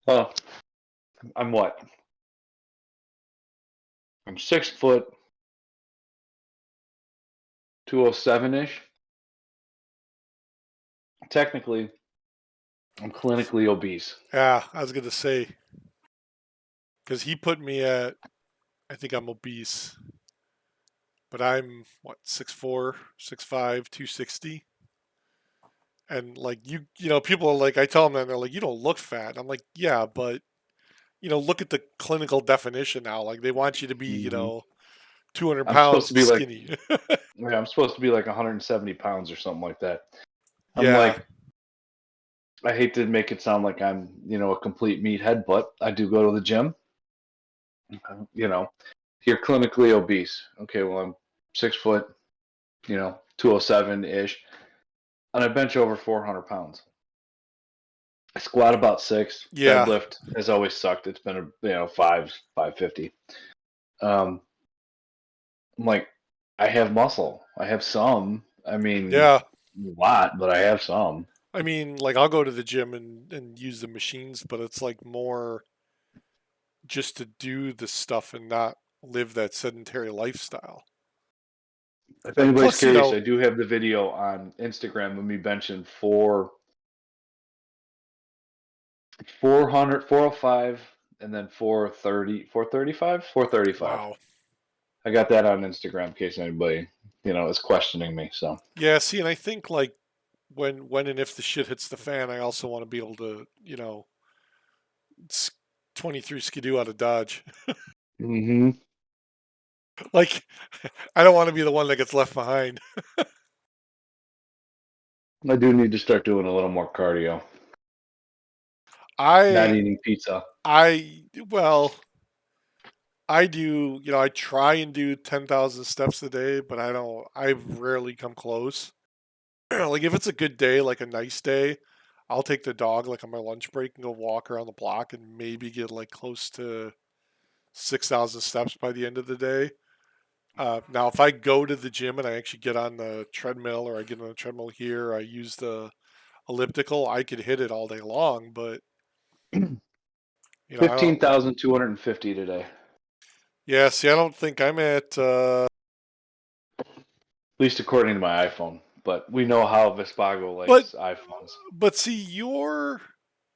Well, I'm what? I'm 6 foot, 207 ish. Technically, I'm clinically obese. Yeah, I was gonna say because he put me at I think I'm obese, but I'm what 6'4", 6'5", 260. And like people are like I tell them and they're like you don't look fat. I'm like yeah, but look at the clinical definition now. Like they want you to be Mm-hmm. 200 I'm supposed pounds to and be like, skinny. yeah, I'm supposed to be like 170 pounds or something like that. I'm Yeah, like, I hate to make it sound like I'm, a complete meathead, but I do go to the gym. You know, you're clinically obese. Okay, well, I'm 6 foot, 207 ish, and I bench over 400 pounds. I squat about 6. yeah. Deadlift has always sucked. It's been five, 550. Um, I'm like, I have muscle. I have some. I mean, Yeah, a lot, but I have some. I mean, like I'll go to the gym and use the machines, but it's like more just to do the stuff and not live that sedentary lifestyle. If And anybody's plus, curious, I do have the video on Instagram of me benching 400, 405, and then 430, 435, 435. wow. I got that on Instagram in case anybody, is questioning me. So. Yeah, see, and I think like when and if the shit hits the fan, I also want to be able to, 23 skidoo out of Dodge. Mm-hmm. Like, I don't want to be the one that gets left behind. I do need to start doing a little more cardio. Not I, eating pizza. well, I do, I try and do 10,000 steps a day, but I've rarely come close. Like, if it's a good day, like a nice day, I'll take the dog, like, on my lunch break and go walk around the block and maybe get, like, close to 6,000 steps by the end of the day. Now, if I go to the gym and I actually get on the treadmill or I get on the treadmill here, I use the elliptical, I could hit it all day long, but, I don't, 15,250 today. Yeah, see, I don't think I'm at. At least according to my iPhone. But we know how Vespago But likes iPhones. see,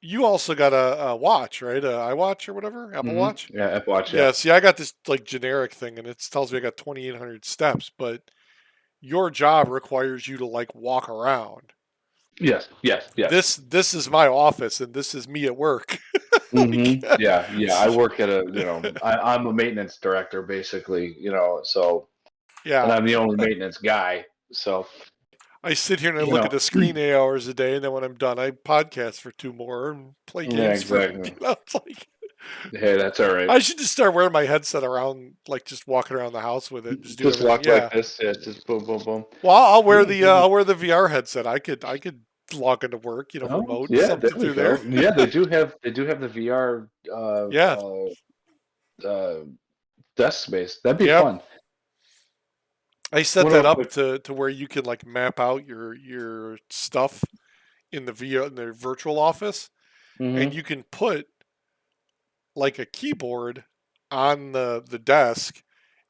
you also got a watch, right? A iWatch or whatever, Apple Watch. Yeah, Apple Watch. Yeah. Yeah. See, I got this like generic thing, and it tells me I got 2,800 steps. But your job requires you to like walk around. Yes. Yes. Yes. This is my office, and this is me at work. Like, Yeah. Yeah. I work at a. I'm a maintenance director basically. So and yeah. I'm the only maintenance guy. So I sit here and I you look at know. the screen 8 hours a day, and then when I'm done, I podcast for 2 more and play Yeah. games for. Exactly. It's like Hey, that's all right. I should just start wearing my headset around, like just walking around the house with it, and just do Just everything. walk like Yeah. this. Yeah. Just boom, boom, boom. Well, Yeah. I'll wear the VR headset. I could log into work, Oh, remote yeah. There something we through there. go. Yeah, they do have the VR Yeah. uh, desk space. That'd be Yep. fun. I set What that about up put? to where you can like map out your stuff in the VR in the virtual office, and Mm-hmm. you can put like a keyboard on the desk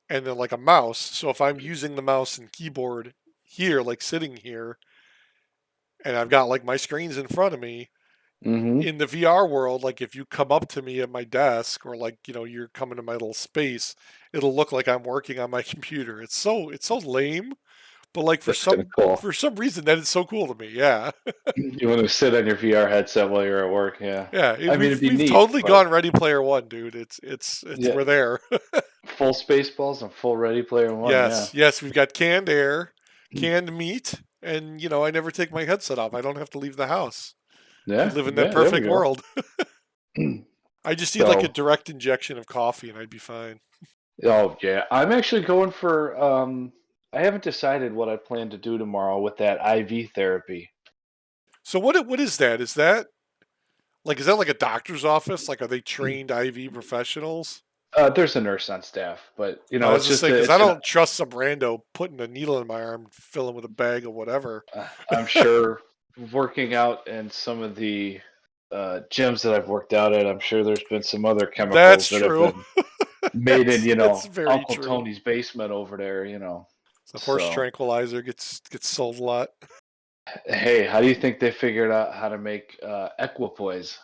and then like a mouse. So if I'm using the mouse and keyboard here, like sitting here, and I've got like my screens in front of me, Mm-hmm. in the VR world, like if you come up to me at my desk or like, you're coming to my little space, it'll look like I'm working on my computer. It's so lame, but like That's kind of cool. for some reason that is so cool to me. Yeah. You want to sit on your VR headset while you're at work? Yeah. Yeah, I mean, we've it'd be neat, totally but gone Ready Player One, dude. It's yeah, we're there. full Spaceballs and full Ready Player One. Yeah. Yes, yes, we've got canned air, canned meat, and I never take my headset off. I don't have to leave the house. I Yeah. live in that Yeah. There we perfect go. world. I just need like a So, direct injection of coffee and I'd be fine. oh yeah, I'm actually going for. I haven't decided what I plan to do tomorrow with that IV therapy. So what is that? Is that like a doctor's office? Like are they trained IV professionals? There's a nurse on staff, but I was it's just just saying because I it's an. don't trust some rando putting a needle in my arm, filling with a bag of whatever. I'm sure working out in some of the gyms that I've worked out at, I'm sure there's been some other That's chemicals that have true. been made in, That's very Uncle true. Tony's basement over there, The horse So, tranquilizer gets sold a lot. hey, how do you think they figured out how to make equipoise?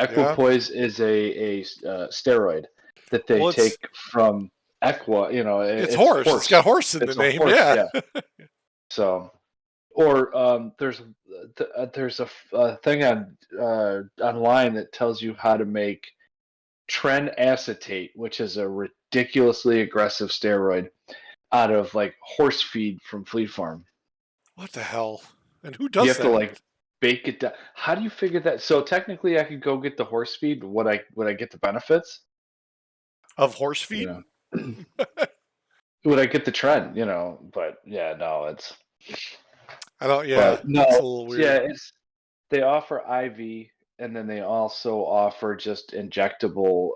Yeah. Equipoise is a steroid that they Well, take from equa. it's It's horse. It's got horse. horse in the It's a name. horse. Yeah. Yeah. So, or there's a thing on online that tells you how to make tren acetate, which is a ridiculously aggressive steroid, out of like horse feed from Fleet Farm. What the hell? And who You does have to that? like bake it down. How do you figure that? So technically, I could go get the horse feed. Would I get the benefits? Of horse You feed? know, would I get the trend? But yeah, no, it's I don't. Yeah, but it's no, a little yeah, weird. it's they offer IV and then they also offer just injectable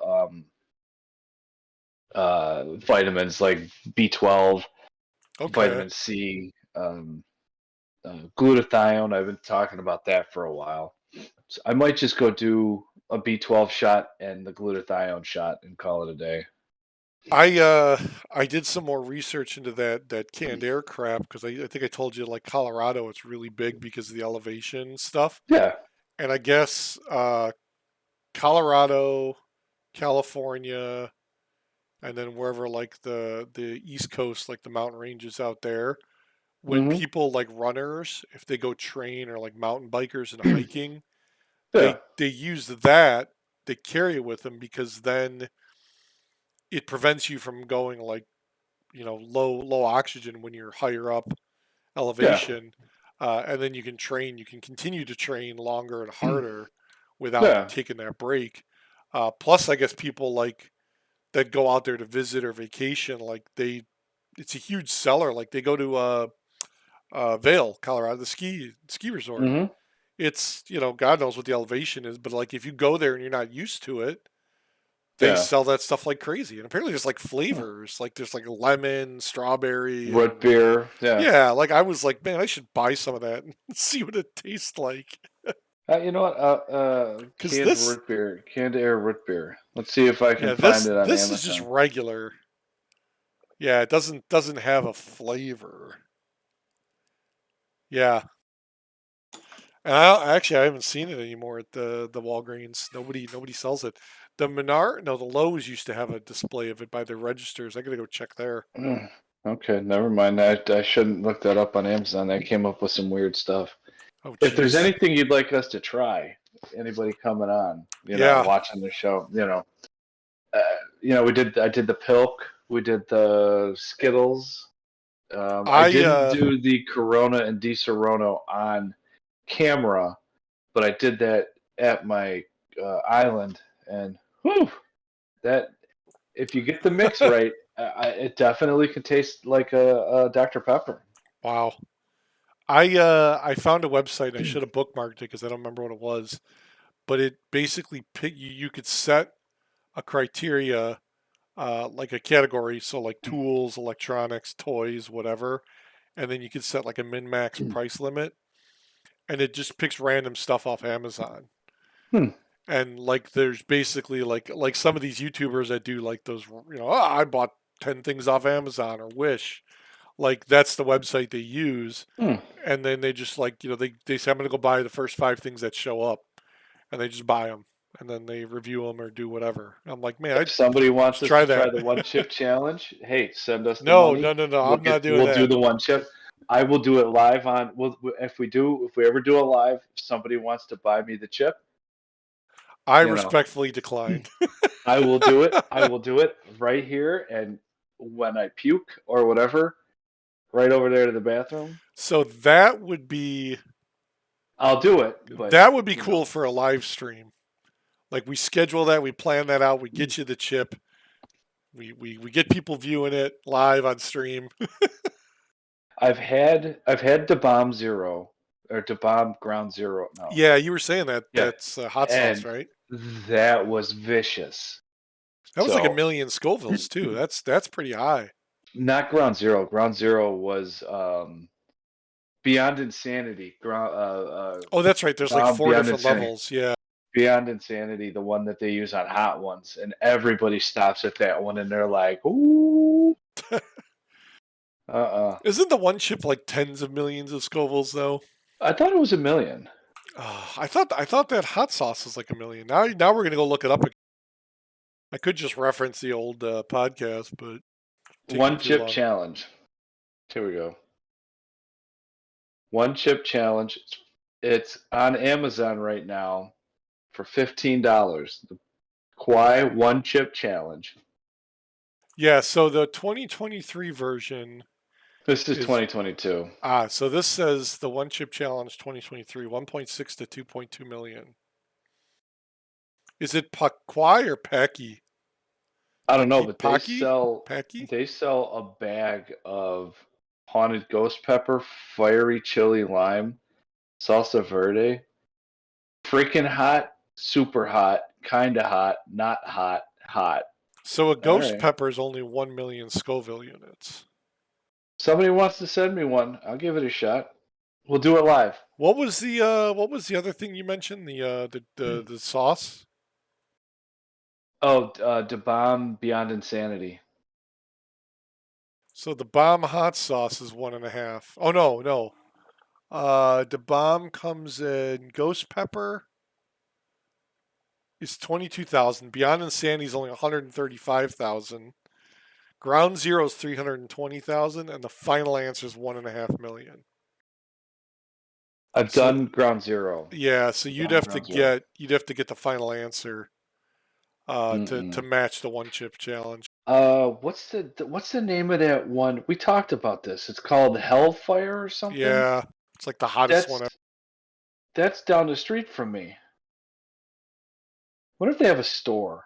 vitamins like B12, Okay. vitamin C, glutathione. I've been talking about that for a while. So I might just go do a B12 shot and the glutathione shot and call it a day. I did some more research into that canned air crap because I think I told you like Colorado it's really big because of the elevation stuff. Yeah. And I guess Colorado, California, and then wherever like the East Coast, like the mountain ranges out there, when Hmm. people like runners, if they go train or like mountain bikers and hiking, Yeah. they use that, they carry it with them because then it prevents you from going like low oxygen when you're higher up Yeah. elevation, and then you can continue to train longer and harder without Yeah. taking that break. Plus, I guess people like that go out there to visit or vacation, like it's a huge seller. Like they go to Vail, Colorado, the ski resort. Hmm. It's God knows what the elevation is, but like if you go there and you're not used to it, they Yeah. sell that stuff like crazy. And apparently there's like flavors, like there's like lemon, strawberry, Root and beer. Yeah. yeah, like I was like, man, I should buy some of that and see what it tastes like. You know what? Because Canned this, root beer, canned air root beer. Let's see if I can yeah, find this it on this is just Amazon. regular. Yeah, it doesn't have a flavor. Yeah, and I haven't seen it anymore at the Walgreens. Nobody sells it. The Menard, no, the Lowe's used to have a display of it by the registers. I gotta go check there. Mm, okay, never mind. I shouldn't look that up on Amazon. I came up with some weird stuff. Oh, If there's jeez. anything you'd like us to try, anybody coming on, Yeah, watching the show, uh, I did the Pilk, we did the Skittles. I I didn't do the Corona and Di Serono on camera, but I did that at my island, and whew, that if you get the mix right, it definitely can taste like a Dr Pepper. wow. I found a website. I should have bookmarked it because I don't remember what it was. But it basically you could set a criteria, like a category, so like tools, electronics, toys, whatever, and then you could set like a min max price limit, and it just picks random stuff off Amazon. Hmm. And like there's basically like some of these YouTubers that do like those, I bought 10 things off Amazon or Wish. Like that's the website they use, Hmm. and then they just like they say I'm gonna go buy the first 5 things that show up, and they just buy them, and then they review them or do whatever. I'm like, man, I If somebody wants should us try to try that. the one chip challenge, hey, send us the No, money. no, no, no. I'm not doing We'll do that. the one chip. I will do it live on. If we ever do a live, if somebody wants to buy me the chip, I you know, respectfully declined. I will do it. I will do it right here, and when I puke or whatever, right over there to the bathroom, So I'll do it. But that would be you know, cool for a live stream. Like we schedule that, we plan that out, we get you the chip, we get people viewing it live on stream. I've had the bomb zero or the bomb ground zero. No, Yeah, you were saying that yeah, that's hot sauce, and right? that was vicious. That was like a So million Scovilles too. That's pretty high. not ground zero. Ground zero was beyond insanity. Oh, that's right. There's like Bomb four beyond different insanity. levels. Yeah. Beyond insanity, the one that they use on hot ones, and everybody stops at that one, and they're like, "Ooh, uh." Isn't the one chip like tens of millions of Scovilles though? I thought it was a million. I thought that hot sauce was like a million. Now we're gonna go look it up. I could just reference the old podcast, but taking One too chip long. challenge. Here we go. One chip challenge. It's on Amazon right now for $15. The Kwai one chip challenge. Yeah. So the 2023 version This is is 2022. so this says the one chip challenge 2023 1.6 to 2.2 million. Is it Pakwai or Paki? I don't know, Paki but Paki Paki? they sell a bag of haunted ghost pepper, fiery chili lime, salsa verde, freaking hot, super hot, kinda hot, not hot, hot. So a All ghost right. pepper is only 1 million Scoville units. Somebody wants to send me one. I'll give it a shot. We'll do it live. What was the other thing you mentioned? The sauce? Oh, the bomb beyond insanity. So the bomb hot sauce is 1.5. Oh no, no. The bomb comes in ghost pepper is 22,000. Beyond Insanity is only 135,000. Ground Zero is 320,000, and the final answer is 1.5 million. I've So done ground zero. yeah, so I've done ground zero. you'd have to get the final answer to Mm-mm. match the one chip challenge. What's the name of that one? We talked about this. It's called Hellfire or something. Yeah, it's like the hottest That's one ever. that's down the street from me. What if they have a store?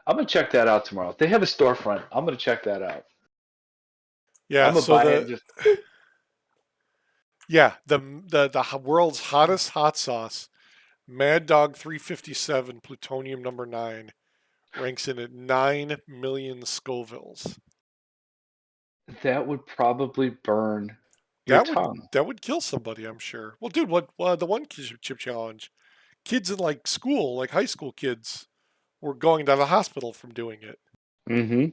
I'm gonna check that out tomorrow. If they have a storefront, I'm gonna check that out. Yeah, I'm gonna so buy it and just the world's hottest hot sauce, Mad Dog 357 plutonium number 9, ranks in at 9 million Scovilles. that would probably burn your That would tongue. that would kill somebody, I'm sure. Well, dude, what the one chip challenge? Kids in like school, like high school kids, were going to the hospital from doing it. Mm-hmm.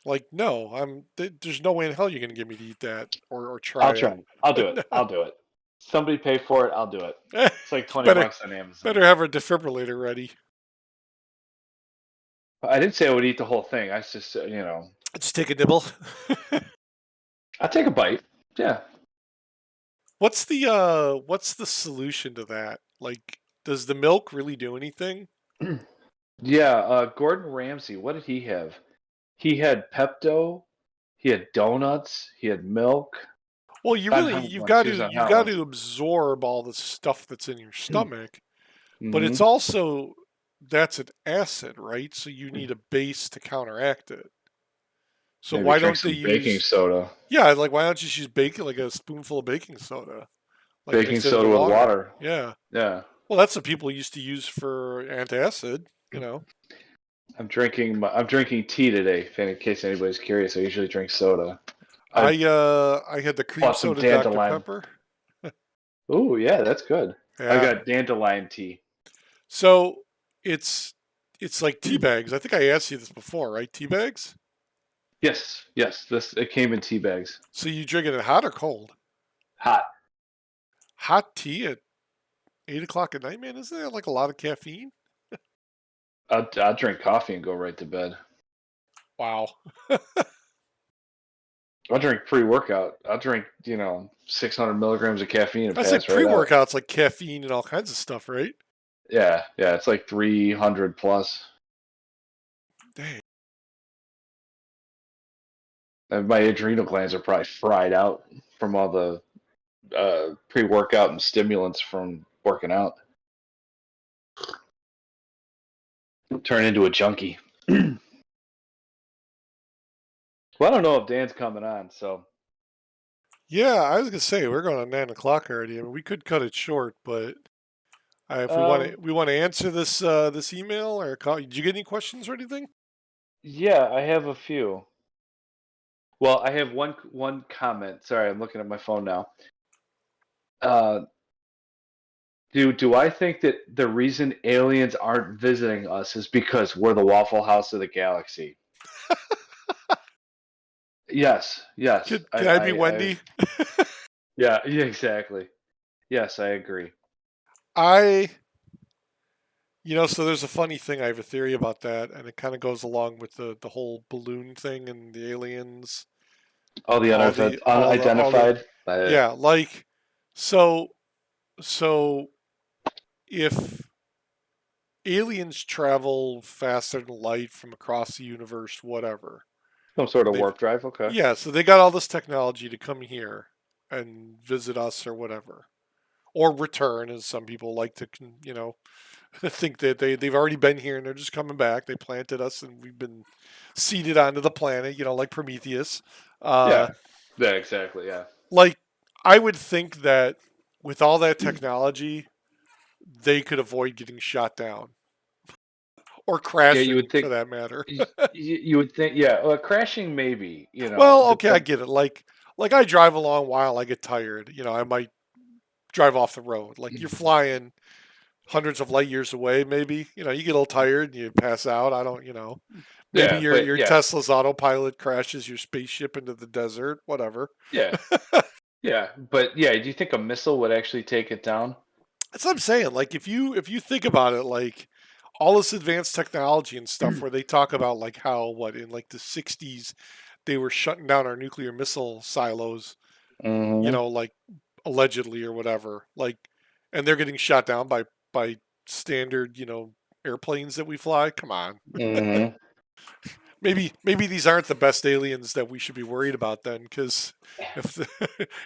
Like, no, there's no way in hell you're gonna get me to eat that or I'll try try it. it. I'll do it. I'll do it. Somebody pay for it. I'll do it. It's like 20 better bucks on Amazon. better have a defibrillator ready. I didn't say I would eat the whole thing. I just, Just take a nibble. I'll take a bite. Yeah. What's the solution to that? Like, does the milk really do anything? Yeah. Gordon Ramsay, what did he have? He had Pepto. He had donuts. He had milk. Well, you On really how much? He was on you've how got much? to absorb all the stuff that's in your stomach, but it's Mm-hmm. also that's an acid, right? So you need a base to counteract it. So Maybe why drink don't they some baking use soda. yeah, like why don't you just use baking like a spoonful of baking soda, like Baking mix it into soda with water? water. Yeah. Yeah. Well, that's what people used to use for antacid, you know. I'm drinking tea today. In case anybody's curious, I usually drink soda. I I had the cream bought some soda Dr. dandelion. Pepper. Oh yeah, that's good. I Yeah. got dandelion tea. So it's it's like tea bags. I think I asked you this before, right? Tea bags? Yes, yes. This it came in tea bags. So you drink it hot or cold? Hot. Hot tea at 8 o'clock at night, man? Isn't that like a lot of caffeine? I'll drink coffee and go right to bed. Wow. I'll drink pre-workout. I'll drink 600 milligrams of caffeine and I say pass right out. pre-workouts like caffeine and all kinds of stuff, right? Yeah, yeah. It's like 300 plus. Dang. And my adrenal glands are probably fried out from all the pre-workout and stimulants from working out. Turn into a junkie. Well, I don't know if Dan's coming on, so Yeah, I was gonna say we're going on 9 o'clock already. I mean, we could cut it short, but if um, we want to answer this this email or call, did you get any questions or anything? yeah, I have a few. Well, I have one comment. Sorry, I'm looking at my phone now. Uh, do I think that the reason aliens aren't visiting us is because we're the Waffle House of the galaxy? Yes, yes. Can I be Wendy? Yeah, yeah, exactly. Yes, I agree. I so there's a funny thing. I have a theory about that, and it kind of goes along with the whole balloon thing and the aliens All and the all the unidentified. yeah, like so so if aliens travel faster than light from across the universe, whatever, Some sort and of they've warp drive. Okay. yeah, so they got all this technology to come here and visit us or whatever, or return, as some people like to, think that they've already been here and they're just coming back. They planted us and we've been seeded onto the planet, like Prometheus. Uh, Yeah. Yeah. Exactly. Yeah. like I would think that with all that technology, they could avoid getting shot down or Yeah. You crashing would for think. that matter. You would think. Yeah. Well, crashing maybe. Well, okay, I Depend. get it. Like I drive a long while, I get tired. I might drive off the road. Like you're flying hundreds of light years away, maybe. You get a little tired and you pass out. I don't. Maybe Yeah. But your yeah. Tesla's autopilot crashes your spaceship into the desert, whatever. Yeah. Yeah. But yeah. Do you think a missile would actually take it down? That's what I'm saying. Like if you think about it, like all this advanced technology and stuff where they talk about like how what in like the 60s they were shutting down our nuclear missile silos, Mm-hmm. like allegedly or whatever. Like and they're getting shot down by standard, airplanes that we fly. Come on. Mm-hmm. Maybe these aren't the best aliens that we should be worried about then, because if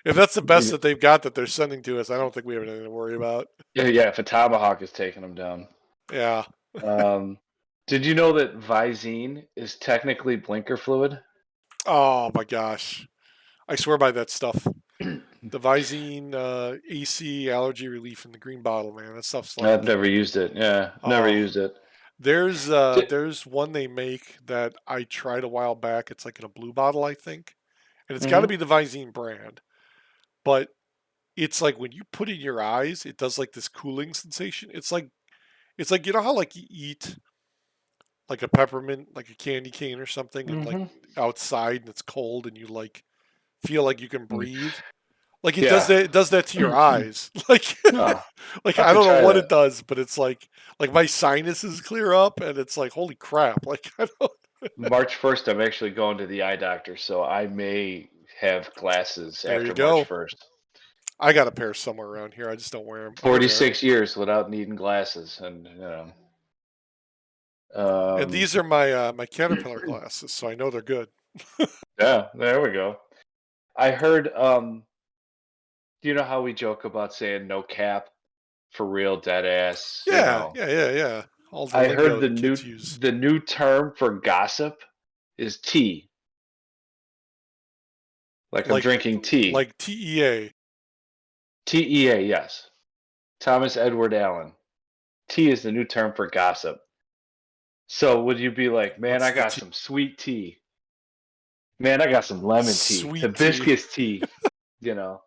that's the best that they've got that they're sending to us, I don't think we have anything to worry about. Yeah. Yeah. If a tomahawk is taking them down. Yeah. Um, did you know that Visine is technically blinker fluid? Oh my gosh, I swear by that stuff. The Visine AC allergy relief in the green bottle, man. That stuff's I've like never used it. Yeah, never oh. used it. Di- There's one they make that I tried a while back. It's like in a blue bottle, I think, and it's got to Mm-hmm. be the Visine brand. But it's like when you put it in your eyes, it does like this cooling sensation. It's like you know how like you eat like a peppermint, like a candy cane or something, and like Mm-hmm. outside and it's cold and you like feel like you can breathe. Like it does Yeah. that. It does that to your eyes. Like, Oh, like I I could don't know try what it that. does, but it's like my sinuses clear up, and it's like holy crap. Like I don't. March 1st, I'm actually going to the eye doctor, so I may have glasses There you after March go. 1st. I got a pair somewhere around here. I just don't wear them. I'll be there. 46 years without needing glasses, and And um, these are my caterpillar glasses, so I know they're good. yeah, there we go. I heard. Do you know how we joke about saying no cap, for real, dead ass? Yeah, yeah, yeah, yeah. All the I lingo heard that kids use. the new term for gossip is tea. Like I'm Like drinking tea. like TEA. TEA, yes. Thomas Edward Allen. Tea is the new term for gossip. So would you be like, man, I What's the got T? some sweet tea. Man, I got some lemon tea, Sweet tea. hibiscus tea. You know,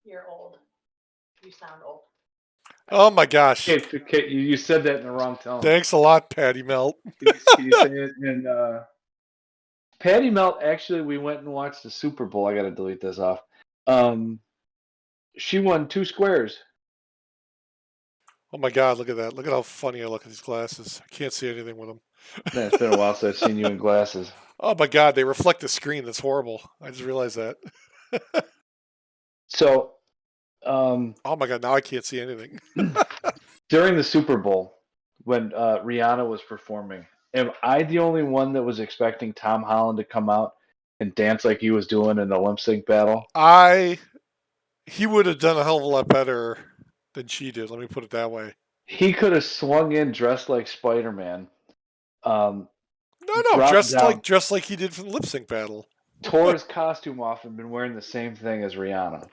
You're old. You sound old. Oh my gosh. okay, you said that in the wrong tone. Thanks a lot, Patty Melt. Can you say it in Patty Melt? Actually, we went and watched the Super Bowl. I got to delete this off. Um, she won 2 squares. Oh my god, look at that. Look at how funny I look at these glasses. I can't see anything with them. Man, it's been a while since I've seen you in glasses. Oh my god, they reflect the screen. That's horrible. I just realized that. So, Oh my god, now I can't see anything. during the Super Bowl, when Rihanna was performing, am I the only one that was expecting Tom Holland to come out and dance like he was doing in the lip sync battle? I He would have done a hell of a lot better than she did. Let me put it that way. He could have swung in dressed like Spider Man, um, No, no, dropped down, just like he did for the lip sync battle. tore his costume off, and been wearing the same thing as Rihanna.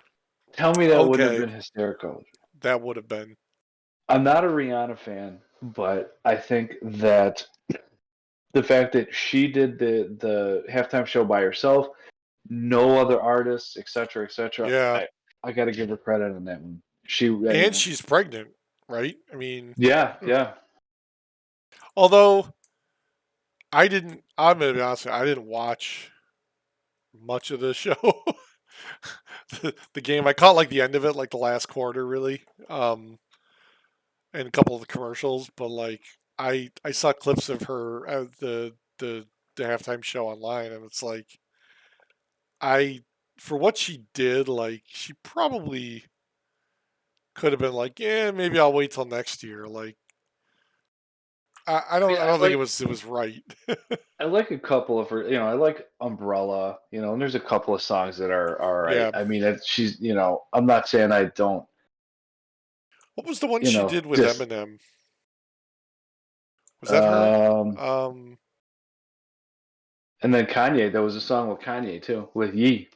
Tell me that wouldn't have Okay, been hysterical. that would have been. I'm not a Rihanna fan, but I think that the fact that she did the halftime show by herself, no other artists, etc., etc. Yeah, I got to give her credit on that one. She, and she's pregnant, right? I mean, yeah, yeah. although I didn't. I'm gonna be honest. With you, I didn't watch much of the show. The game. I caught like the end of it, like the last quarter, really, and a couple of the commercials. But like, I saw clips of her at the halftime show online, and it's like I for what she did, like she probably could have been like, yeah, maybe I'll wait till next year. Like, I I mean, don't think it was right. I like a couple of her. I like Umbrella. And there's a couple of songs that are all right. Yeah. I mean, she's. I'm not saying I don't. What was the one she did with Just Eminem? Was that her? um, Um, and then Kanye. There was a song with Kanye too, with Yee.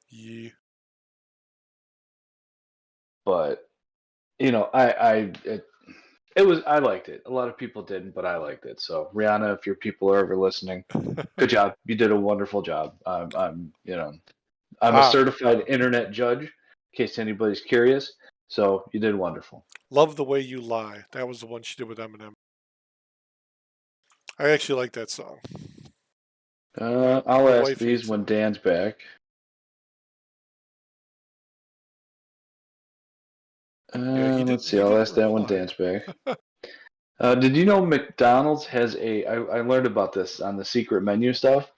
yeah. But I liked it. A lot of people didn't, but I liked it. So Rihanna, if your people are ever listening, good job. You did a wonderful job. I'm a Ah, certified internet judge, in case anybody's curious. So you did wonderful. Love the Way You Lie. That was the one she did with Eminem. I actually like that song. I'll My ask wife these hates when it. Dan's back. Yeah, Let's see. He I'll didn't ask that when reply. Dan's back. Did you know McDonald's has I learned about this on the secret menu stuff.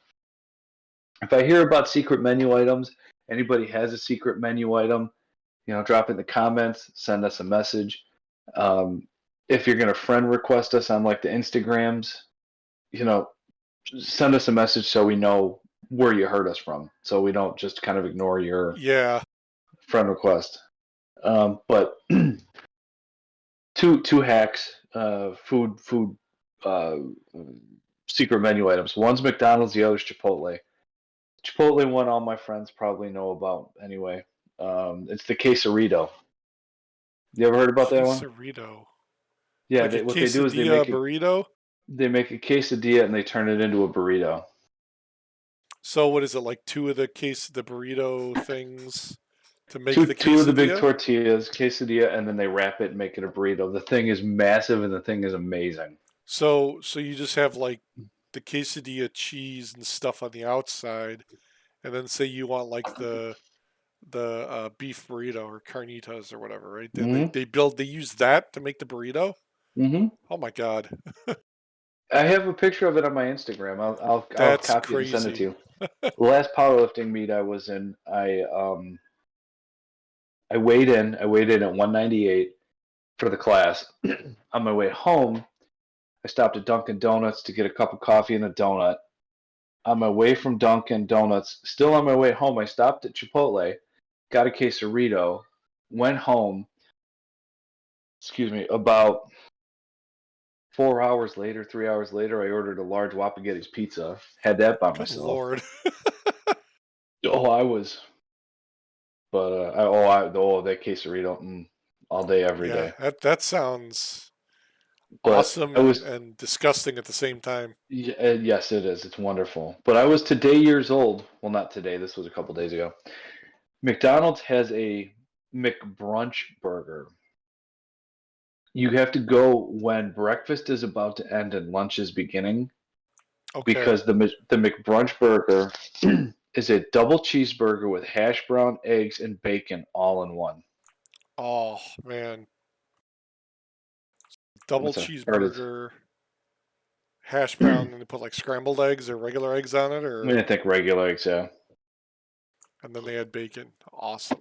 If I hear about secret menu items, anybody has a secret menu item, drop in the comments, send us a message. Um, if you're gonna friend request us on like the Instagrams, you know, send us a message so we know where you heard us from, so we don't just kind of ignore your Yeah, friend request. But two hacks, food, uh, secret menu items. One's McDonald's, the other's Chipotle. Chipotle one, all my friends probably know about anyway. It's the quesarito. You ever heard about that one? quesarito. Yeah, Like a what they do is quesadilla burrito. they make a quesadilla and they turn it into a burrito. So what is it, like two of the burrito things to make the Two of the big quesadilla? tortillas, quesadilla, and then they wrap it and make it a burrito. The thing is massive and the thing is amazing. So you just have like the quesadilla cheese and stuff on the outside, and then say you want like the beef burrito or carnitas or whatever, right? Then Mm-hmm. they use that to make the burrito. Mm-hmm. Oh my God, I have a picture of it on my Instagram. I'll that's copy it and send it to crazy. you. The last powerlifting meet I was in, I weighed in. I weighed in at 198 for the class. On my way home, I stopped at Dunkin' Donuts to get a cup of coffee and a donut. On my way from Dunkin' Donuts, still on my way home, I stopped at Chipotle, got a quesarito, went home. Excuse me. About 4 hours later, 3 hours later, I ordered a large Wapagetti's pizza. Had that by Good myself. Lord. Oh, I was. But that quesarito, all day, every Yeah, day. that sounds But awesome I was, and disgusting at the same time. yes, it is. It's wonderful. But I was today years old. Well, not today. This was a couple days ago. McDonald's has a McBrunch burger. You have to go when breakfast is about to end and lunch is beginning Okay. because the McBrunch burger is a double cheeseburger with hash brown, eggs, and bacon all in one. Oh man, double What's that? Or it is. cheeseburger, hash brown, and they put like scrambled eggs or regular eggs on it, I mean, or I think regular eggs, yeah. and then they add bacon. Awesome.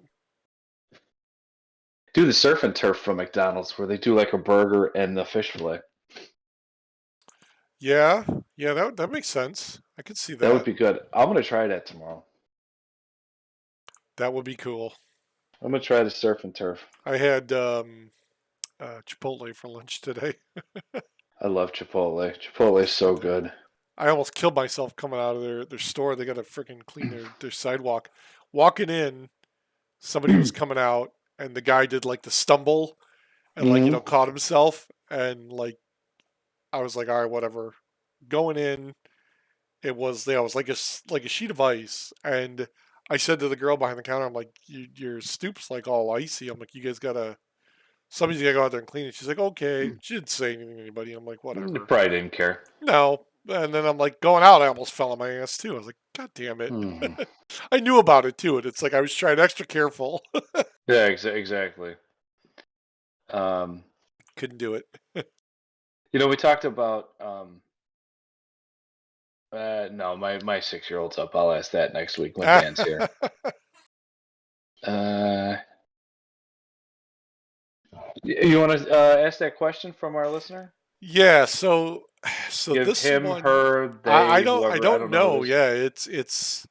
Do the surf and turf from McDonald's where they do like a burger and the fish fillet. Yeah, yeah, that makes sense. I could see That would that. be good. I'm gonna try that tomorrow. That would be cool. I'm gonna try the surf and turf. I had Chipotle for lunch today. I love Chipotle. Chipotle is so good. I almost killed myself coming out of their store. They got to freaking clean their sidewalk. Walking in, somebody was coming out, and the guy did like the stumble and like Mm-hmm. caught himself, and like I was like, all right, whatever. Going in, it was like a sheet of ice, and I said to the girl behind the counter, I'm like, your stoop's like all icy. I'm like, you guys gotta somebody's gotta go out there and clean it. She's like, okay. She didn't say anything to anybody. I'm like, You whatever. probably didn't care. No. And then I'm like going out. I almost fell on my ass too. I was like, God damn it. Mm-hmm. I knew about it too, and it's like I was trying extra careful. Yeah, exactly. Couldn't do it. We talked about no, my 6-year-old's up. I'll ask that next week when Dan's here. You want to ask that question from our listener? Yeah. So Give this him, one, her, they, I whoever. I don't don't know who it know. is. Yeah. It's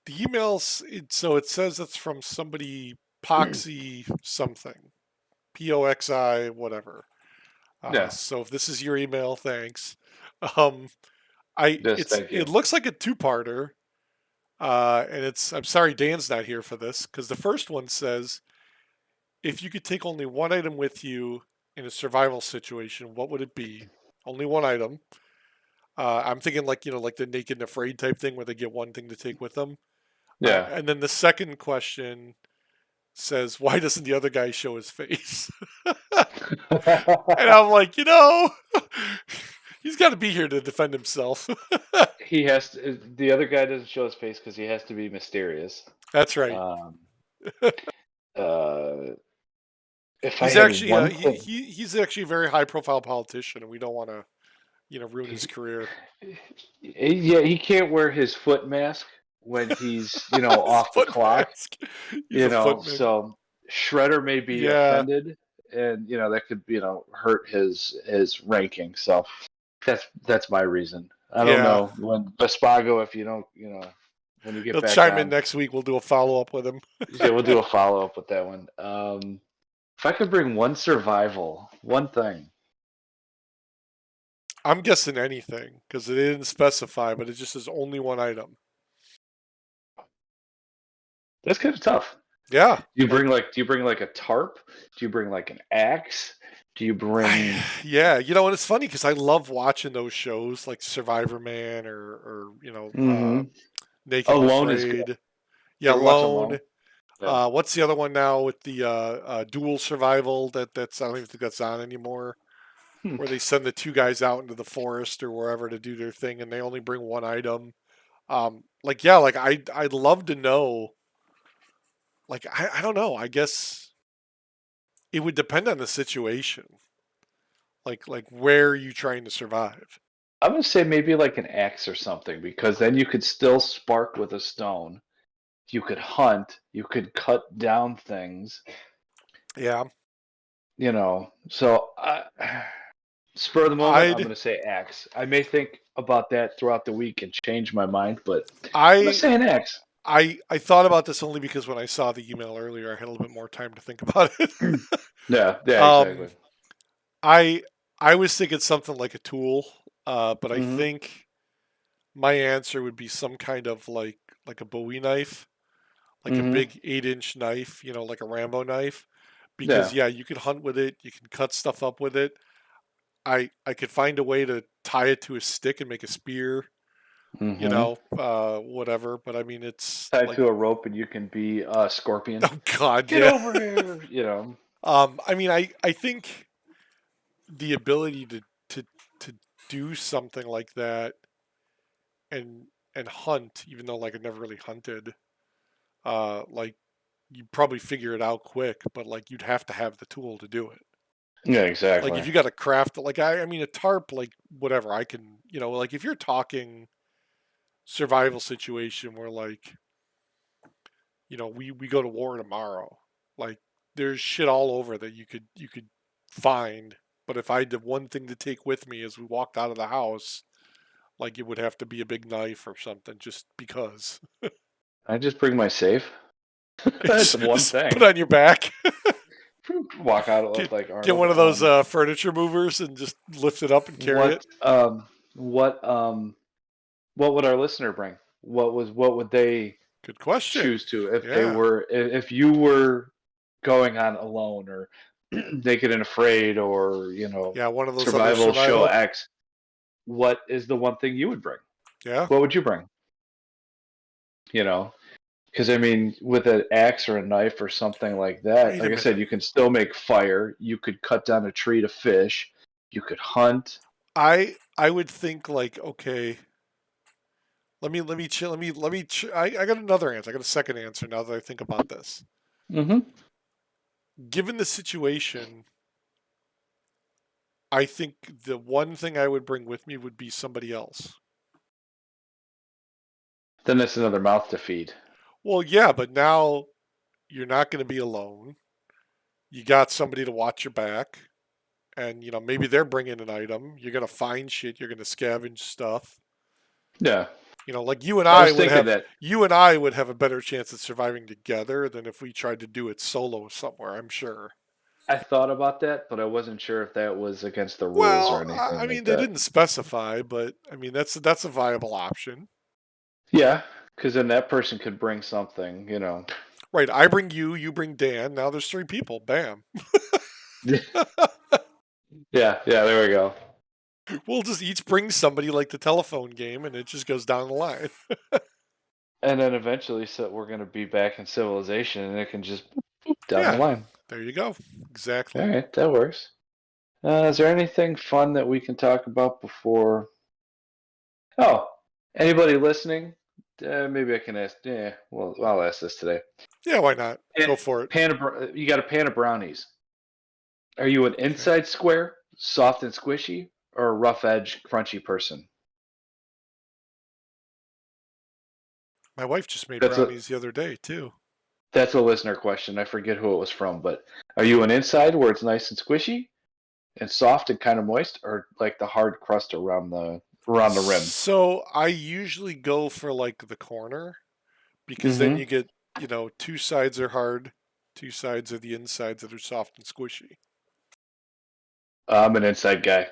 the emails. So it says it's from somebody Poxy something, POXI whatever. Yeah, So if this is your email, thanks. Um, just thank it you. looks like a two-parter. And I'm sorry Dan's not here for this because the first one says, if you could take only one item with you in a survival situation, what would it be? Only one item. I'm thinking like like the naked and afraid type thing where they get one thing to take with them. Yeah. And then the second question says, why doesn't the other guy show his face? And I'm like, he's got to be here to defend himself. He has to, the other guy doesn't show his face because he has to be mysterious. That's right. Um, uh, if I He's had actually one thing, he's actually a very high profile politician, and we don't want to ruin his career. yeah, he can't wear his foot mask when he's His off the foot clock. mask. He's a footman. So Shredder may be Yeah, offended, and that could hurt his ranking. So that's my reason. I don't yeah. know when Vespago, if you don't, when you get He'll back chime in on. next week. We'll do a follow up with him. Yeah, we'll do a follow up with that one. If I could bring one thing. I'm guessing anything because it didn't specify, but it just says only one item. That's kind of tough. Yeah. Do you bring like a tarp? Do you bring like an axe? Do you bring? Yeah, and it's funny because I love watching those shows like Survivor Man or Mm-hmm. Naked and Alone is good. Afraid. You Yeah, ever watch Alone. Alone? Yeah. What's the other one now with the dual survival? That's I don't even think that's on anymore. Hmm. Where they send the two guys out into the forest or wherever to do their thing, and they only bring one item. Like yeah, like I'd love to know. Like I don't know. I guess it would depend on the situation. Like where are you trying to survive? I'm gonna say maybe like an axe or something, because then you could still spark with a stone. You could hunt. You could cut down things. Yeah, So spur of the moment, I'm I'd gonna say axe. I may think about that throughout the week and change my mind, but I'm gonna I say an axe. I thought about this only because when I saw the email earlier, I had a little bit more time to think about it. Yeah, yeah, um, exactly. I I was thinking something like a tool, but I Hmm. think my answer would be some kind of like a Bowie knife, like a Hmm. big 8-inch knife, like a Rambo knife. Because Yeah. yeah, you can hunt with it, you can cut stuff up with it. I could find a way to tie it to a stick and make a spear, Hmm. whatever. But I mean, it's Tied like, to a rope, and you can be a scorpion. oh God, Get yeah. over here. I mean, I think the ability to to do something like that and hunt, even though like I never really hunted, like you'd probably figure it out quick, but like you'd have to have the tool to do it. Yeah, Like exactly. if you got to craft, like I mean, a tarp, like whatever, I can, like if you're talking survival situation where like, we go to war tomorrow, like there's shit all over that you could find. But if I had one thing to take with me as we walked out of the house, like it would have to be a big knife or something, just because. I just bring my safe. That's one Just put thing. on your back. Walk out it get look like get Arnold. one of those furniture movers and just lift it up and carry it. What what what would our listener bring? What would they Good question. choose to, if they Yeah. were, if you were going on Alone, or Naked and Afraid, or Yeah, one of those other Survival Show survival. X? What is the one thing you would bring? Yeah. What would you bring? You know, because I mean, with an axe or a knife or something like that, Wait a like I said, minute. you can still make fire. You could cut down a tree to fish. You could hunt. I would think like, okay, I got another answer. I got a second answer now that I think about this. Hmm. Given the situation, I think the one thing I would bring with me would be somebody else. Then that's another mouth to feed. Well, yeah, but now you're not going to be alone. You got somebody to watch your back, and maybe they're bringing an item. You're going to find shit. You're going to scavenge stuff. Yeah, Like you and I I was would thinking have that. you and I would have a better chance at surviving together than if we tried to do it solo somewhere, I'm sure. I thought about that, but I wasn't sure if that was against the rules or Well, anything I like mean they that. didn't specify, but I mean that's a viable option. Yeah, because then that person could bring something. Right, I bring you, you bring Dan. Now there's three people. Bam. Yeah, yeah, there we go. We'll just each bring somebody like the telephone game and it just goes down the line. And then eventually, so we're going to be back in civilization, and it can just boop down the Yeah. line. There you go. All Exactly. right, that works. Is there anything fun that we can talk about before? Oh, anybody listening? Maybe I can ask. Yeah, well, I'll ask this today. Yeah, why not? Pan, Go for it. you got a pan of brownies. Are you an Okay. inside square, soft and squishy, or a rough edge, crunchy person? My wife just made That's a brownies the other day too. that's a listener question. I forget who it was from, but are you an inside where it's nice and squishy and soft and kind of moist, or like the hard crust around the rim? So I usually go for like the corner because then Mm-hmm. you get, two sides are hard, two sides are the insides that are soft and squishy. I'm an inside guy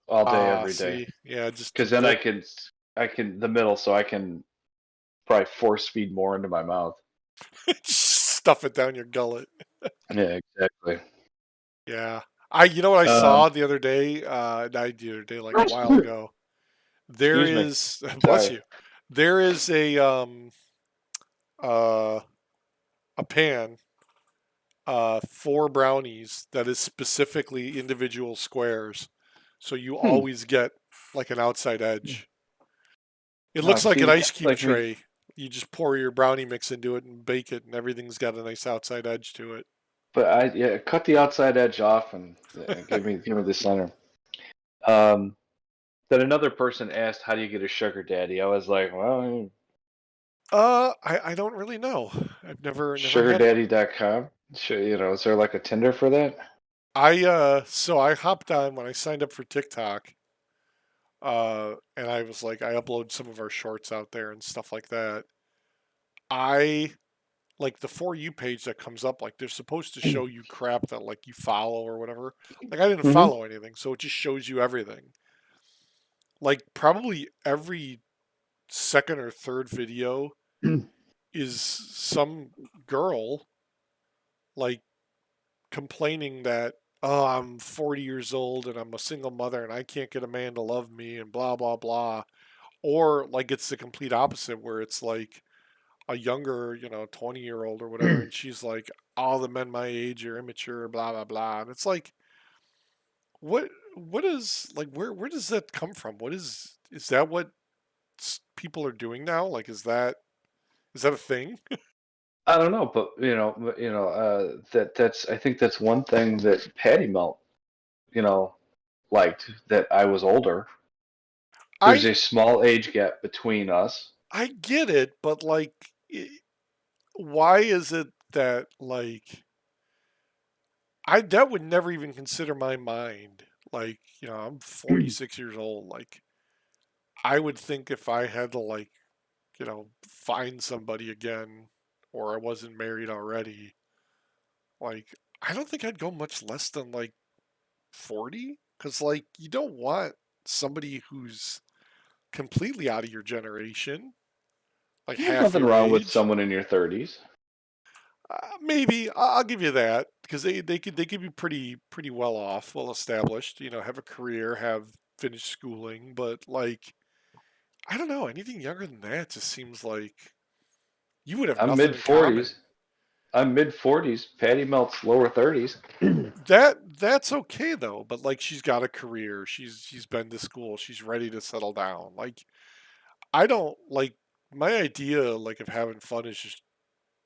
all day, Ah, every day, see, yeah, just because then I can the middle, so I can probably force feed more into my mouth. stuff it down your gullet. Yeah, exactly. Yeah, you know what I Um, saw the other day? Not the other day, like a while ago. There excuse me. is, bless Sorry. you. There is uh, a pan for brownies that is specifically individual squares, so you Hmm. always get like an outside edge. It looks like See, an it ice sounds cube like we, tray. You just pour your brownie mix into it and bake it, and everything's got a nice outside edge to it. but yeah, cut the outside edge off and give me the center. Um, then another person asked, "How do you get a sugar daddy?" I was like, "Well, I don't really know. I've never had one. sugardaddy.com. Is there like a Tinder for that?" So I hopped on when I signed up for TikTok, and I was like, I upload some of our shorts out there and stuff like that. I like the For You page that comes up, like they're supposed to show you crap that like you follow or whatever. Like I didn't Mm-hmm. follow anything, so it just shows you everything. Like probably every second or third video is some girl like complaining that, oh, I'm 40 years old and I'm a single mother and I can't get a man to love me and blah blah blah. Or like it's the complete opposite where it's like a younger, 20-year-old or whatever, and she's like, all the men my age are immature, blah blah blah. And it's like, what is like where does that come from? Is that what people are doing now? Like is that a thing? I don't know, but that's I think that's one thing that Patty Melt, you know, liked that I was older. There's I a small age gap between us. I get it, but like why is it that like I that would never even consider my mind. Like, I'm 46 years old. Like I would think if I had to like, find somebody again or I wasn't married already, like I don't think I'd go much less than like 40 cuz like you don't want somebody who's completely out of your generation, like There's half nothing your wrong with age. someone in your 30s. Maybe I'll give you that because they could be pretty well off, well established. Have a career, have finished schooling, but like I don't know anything younger than that just seems like you would have I'm nothing mid in 40s. common. I'm mid 40s. Patty Melt's lower 30s. That's okay though, but like she's got a career, she's been to school, she's ready to settle down. Like I don't like my idea like of having fun is just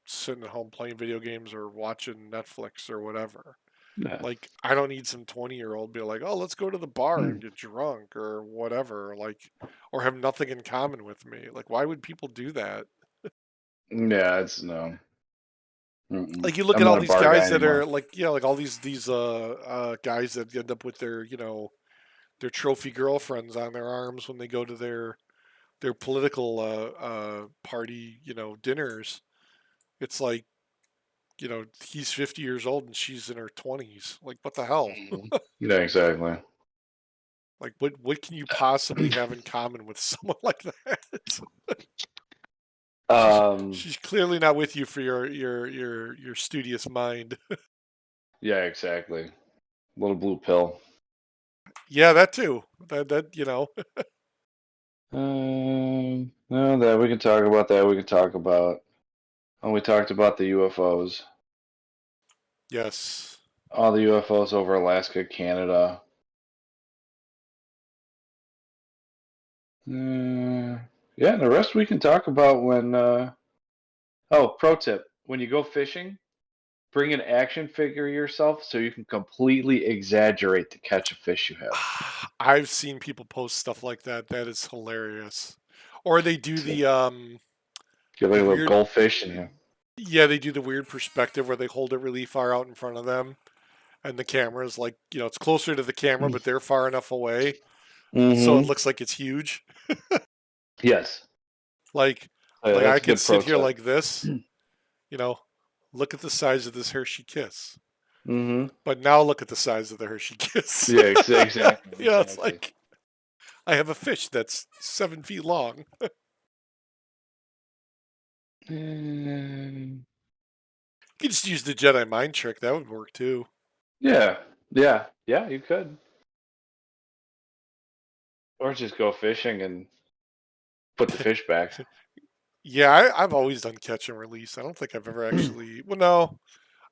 sitting at home playing video games or watching Netflix or whatever. Yeah. Like I don't need some 20-year-old be like, "Oh, let's go to the bar and get drunk or whatever," like or have nothing in common with me. Like why would people do that? Yeah, it's no. Mm-mm. Like you look I'm at all not a these bar guy guys that anymore. are like, like all these guys that end up with their trophy girlfriends on their arms when they go to their political party, dinners. It's like, he's 50 years old and she's in her 20s. Like what the hell? Mhm. Yeah, exactly. Like what can you possibly have in common with someone like that? she's Um, she's clearly not with you for your studious mind. yeah, exactly. Little blue pill. Yeah, that too. That. No, that we can talk about that. We can talk about. And we talked about the UFOs. Yes. All the UFOs over Alaska, Canada. Yeah, the rest we can talk about when. Oh, pro tip: when you go fishing, bring an action figure yourself so you can completely exaggerate to catch a fish you have. I've seen people post stuff like that. That is hilarious. Or they do So, get the like a little weird goldfish in you. yeah, they do the weird perspective where they hold it really far out in front of them and the camera's like, it's closer to the camera but they're far enough away so it Mm-hmm. looks like it's huge. Yes. Like Yeah, like I that's a could good pro sit here tip. like this, you know, look at the size of this Hershey Kiss. Mm-hmm. But now look at the size of the Hershey Kiss. Yeah, exactly, It's exactly. like I have a fish that's 7 feet long. Mm, You could just use the Jedi mind trick. That would work too. yeah, yeah, you could. Or just go fishing and put the fish back. Yeah, I've always done catch and release. I don't think I've ever actually. Well, no,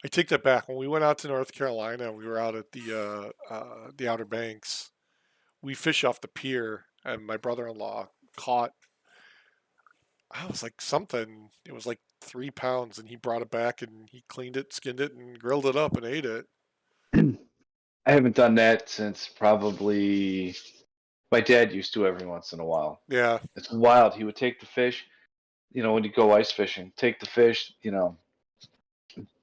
I take that back. When we went out to North Carolina, we were out at the Outer Banks. We fish off the pier, and my brother-in-law caught. I was like something. It was like 3 pounds, and he brought it back and he cleaned it, skinned it, and grilled it up and ate it. I haven't done that since probably my dad used to every once in a while. Yeah. It's wild. He would take the fish, when you go ice fishing, take the fish,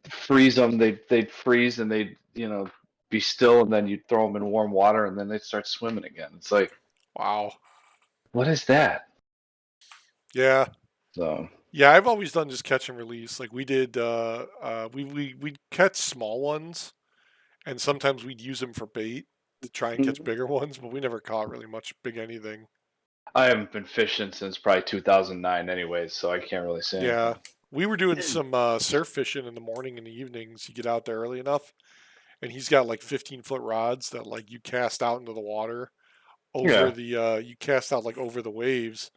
freeze them. They'd freeze and they'd be still, and then you'd throw them in warm water, and then they'd start swimming again. It's like, Wow. what is that? Yeah. So Yeah, I've always done just catch and release. Like we did, we'd catch small ones, and sometimes we'd use them for bait to try and catch bigger ones, but we never caught really much big anything. I haven't been fishing since probably 2009, anyways, so I can't really say Yeah, anything. we were doing some surf fishing in the morning and the evenings. You get out there early enough, and he's got like 15-foot rods that like you cast out into the water over Yeah. the you cast out like over the waves,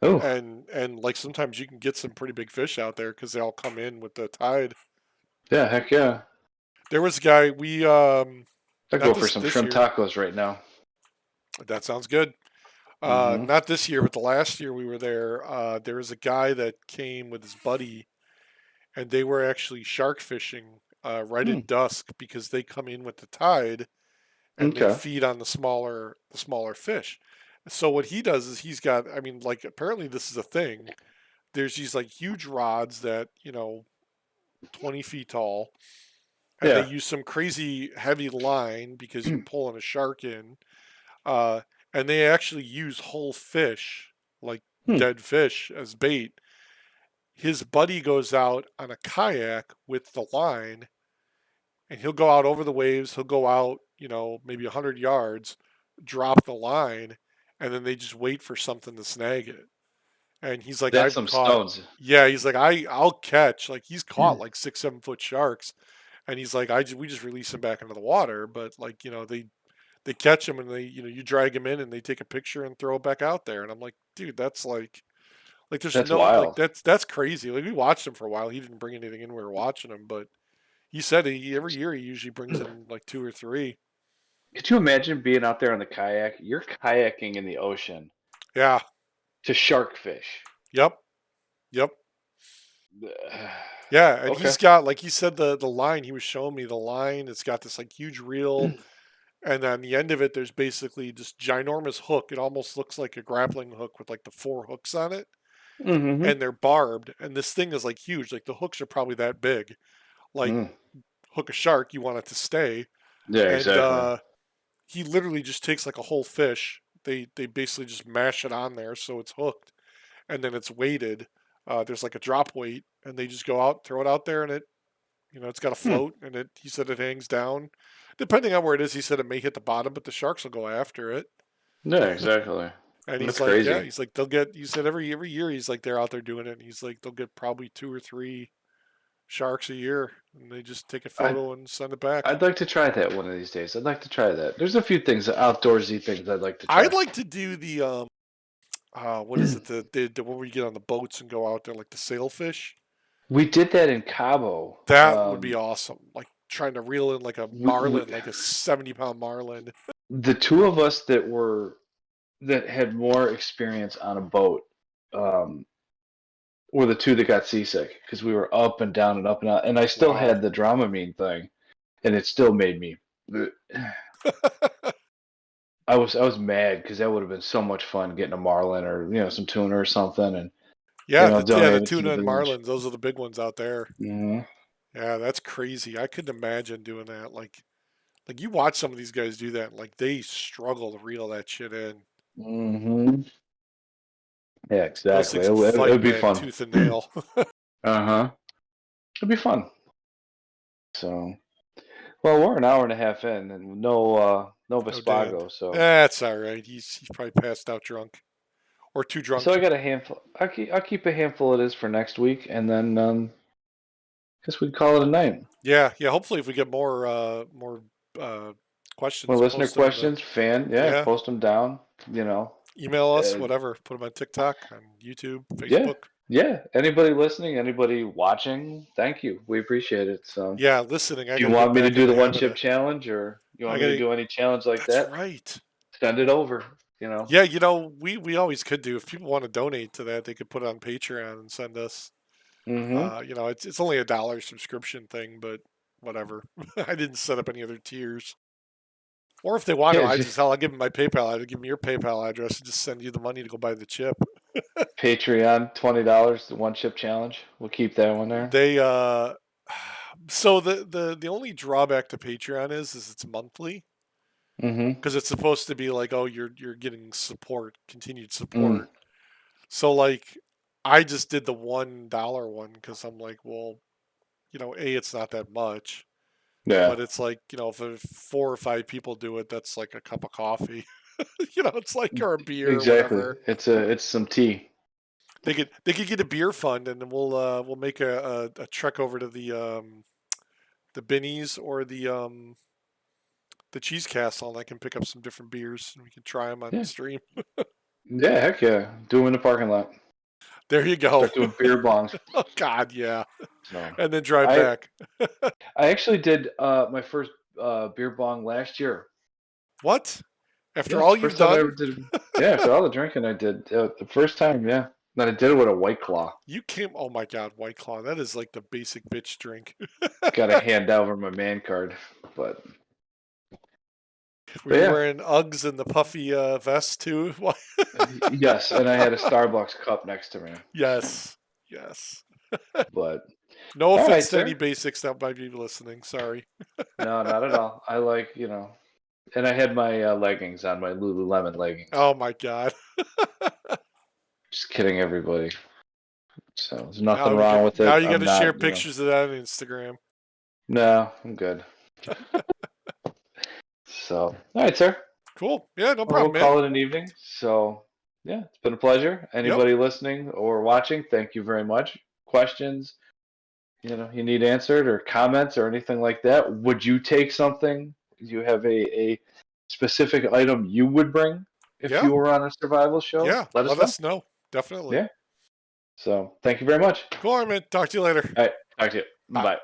Oh, and like sometimes you can get some pretty big fish out there because they all come in with the tide. yeah, heck yeah. There was a guy we I'd not go for this some this shrimp year. tacos right now. That sounds good. Mm-hmm. Not this year, but the last year we were there. There was a guy that came with his buddy, and they were actually shark fishing right Hmm. at dusk because they come in with the tide and they Okay. feed on the smaller fish. So what he does is he's got. I mean, like apparently this is a thing. There's these like huge rods that 20 feet tall, and they Yeah. use some crazy heavy line because you're pulling a shark in. Uh, and they actually use whole fish, like Hmm. dead fish, as bait. His buddy goes out on a kayak with the line, and he'll go out over the waves. He'll go out, maybe 100 yards, drop the line, and then they just wait for something to snag it. And he's like, That's I've some caught, stones. yeah, he's like, I'll catch, like, he's caught like 6, 7 foot sharks. And he's like, we just release them back into the water, but like, they catch them and they you drag them in and they take a picture and throw it back out there, and I'm like, dude, that's like there's That's no like wild. that's crazy. Like we watched him for a while. He didn't bring anything in. We were watching him, but he said every year he usually brings in like two or three. Could you imagine being out there on the kayak? You're kayaking in the ocean Yeah. to shark fish. Yep. Yep. Yeah, and Okay. he's got, like he said, the line he was showing me, the line, it's got this like huge reel, and on the end of it there's basically this ginormous hook. It almost looks like a grappling hook with like the four hooks on it, Mm-hmm. and they're barbed, and this thing is like huge. Like the hooks are probably that big. Like Mm. hook a shark, you want it to stay. Yeah, And exactly. he literally just takes like a whole fish. They basically just mash it on there so it's hooked, and then it's weighted. There's like a drop weight, and they just go out, throw it out there, and it's got a Hmm. float, and he said it hangs down. Depending on where it is, he said it may hit the bottom, but the sharks will go after it. Yeah, exactly. And he's That's like, yeah, crazy. he's like, they'll get. He said every year he's like they're out there doing it, and he's like they'll get probably two or three sharks a year, and they just take a I photo and send it back. I'd like to try that one of these days. I'd like to try that. There's a few things, outdoorsy things I'd like to I'd try. like to do the what is it? The where we get on the boats and go out there like the sailfish. We did that in Cabo. That would be awesome. Like trying to reel in like a We marlin, like a 70-pound marlin. the two of us that had more experience on a boat um, were the two that got seasick because we were up and down and up and out, and I still Wow. had the Dramamine thing, and it still made me. I was mad because that would have been so much fun getting a marlin or some tuna or something, and Yeah, the donate it to the tuna and village. marlins, those are the big ones out there. Hmm. Yeah, that's crazy. I couldn't imagine doing that. Like you watch some of these guys do that, and like they struggle to reel that shit in. Hmm. Yeah, Those exactly. things It, will would- it fight, would be man, fun. tooth and nail. Uh-huh. It'd be fun. So, well, we're an hour and a half in, and no Oh damn. Vespago. So, That's all right. He's probably passed out drunk or too drunk so I to. got a handful. I'll keep a handful of this for next week, and then guess we'd call it a night. Yeah, yeah. Hopefully, if we get more More questions, listener post them in the. questions, yeah, Yeah, post them down. You know, Email us, Uh, whatever. Put them on TikTok, on YouTube, yeah, Facebook. yeah. Anybody listening, anybody watching, thank you. We appreciate it. So, Yeah, listening. I if you got to get want me to back in do the the one habit chip of. challenge, or you I want got me to to. do any challenge like That's that, right. send it over. You know. Yeah, we always could do. If people want to donate to that, they could put it on Patreon and send us. Mm-hmm. It's only $1 subscription thing, but whatever. I didn't set up any other tiers. Or if they want to, Yeah, I'll give them my PayPal. I'll give them your PayPal address and just send you the money to go buy the chip. Patreon, $20, the one chip challenge. We'll keep that one there. They so the only drawback to Patreon is it's monthly Mm-hmm. because it's supposed to be like, oh, you're getting support, continued Mm. support. So like I just did the $1 one because I'm like, well, it's not that much. Yeah. But it's like, if 4 or 5 people do it, that's like a cup of coffee. It's like or a beer or Exactly. whatever. It's some tea. They could get a beer fund, and then we'll make a trek over to the Binnies or the Cheese Castle, and I can pick up some different beers and we can try them on Yeah. stream. Yeah, heck yeah. Do 'em in the parking lot. There you go. Start doing beer bongs. Oh God, yeah. So And then drive I back. I actually did my first beer bong last year. What? After Yeah, all you've first time I ever done, did. Yeah, after all the drinking I did, the first time. Yeah, then I did it with a White Claw. you came. Oh my God, White Claw. That is like the basic bitch drink. Got to hand over my man card, but Were you yeah, wearing Uggs and the puffy vest too? yes, and I had a Starbucks cup next to me. Yes, yes. But No all right, offense to any sir. basics that might be listening. Sorry. No, not at all. I like and I had my leggings on, my Lululemon leggings. Oh my God. Just kidding, everybody. So there's Now nothing we wrong got with now it. you got I'm to share not, pictures of that on Instagram. no, I'm good. So, all right, sir. Cool. Yeah, no Well, we'll problem, man. call it an evening. So, yeah, it's been a pleasure. Yep. Anybody listening or watching, thank you very much. Questions, you need answered or comments or anything like that. Would you take something? Do you have a specific item you would bring if Yeah. you were on a survival show? Yeah. Let us Let know. us know. Definitely. Yeah. So, thank you very much. Cool, man. Talk to you later. All right. Talk to you. Bye. Bye.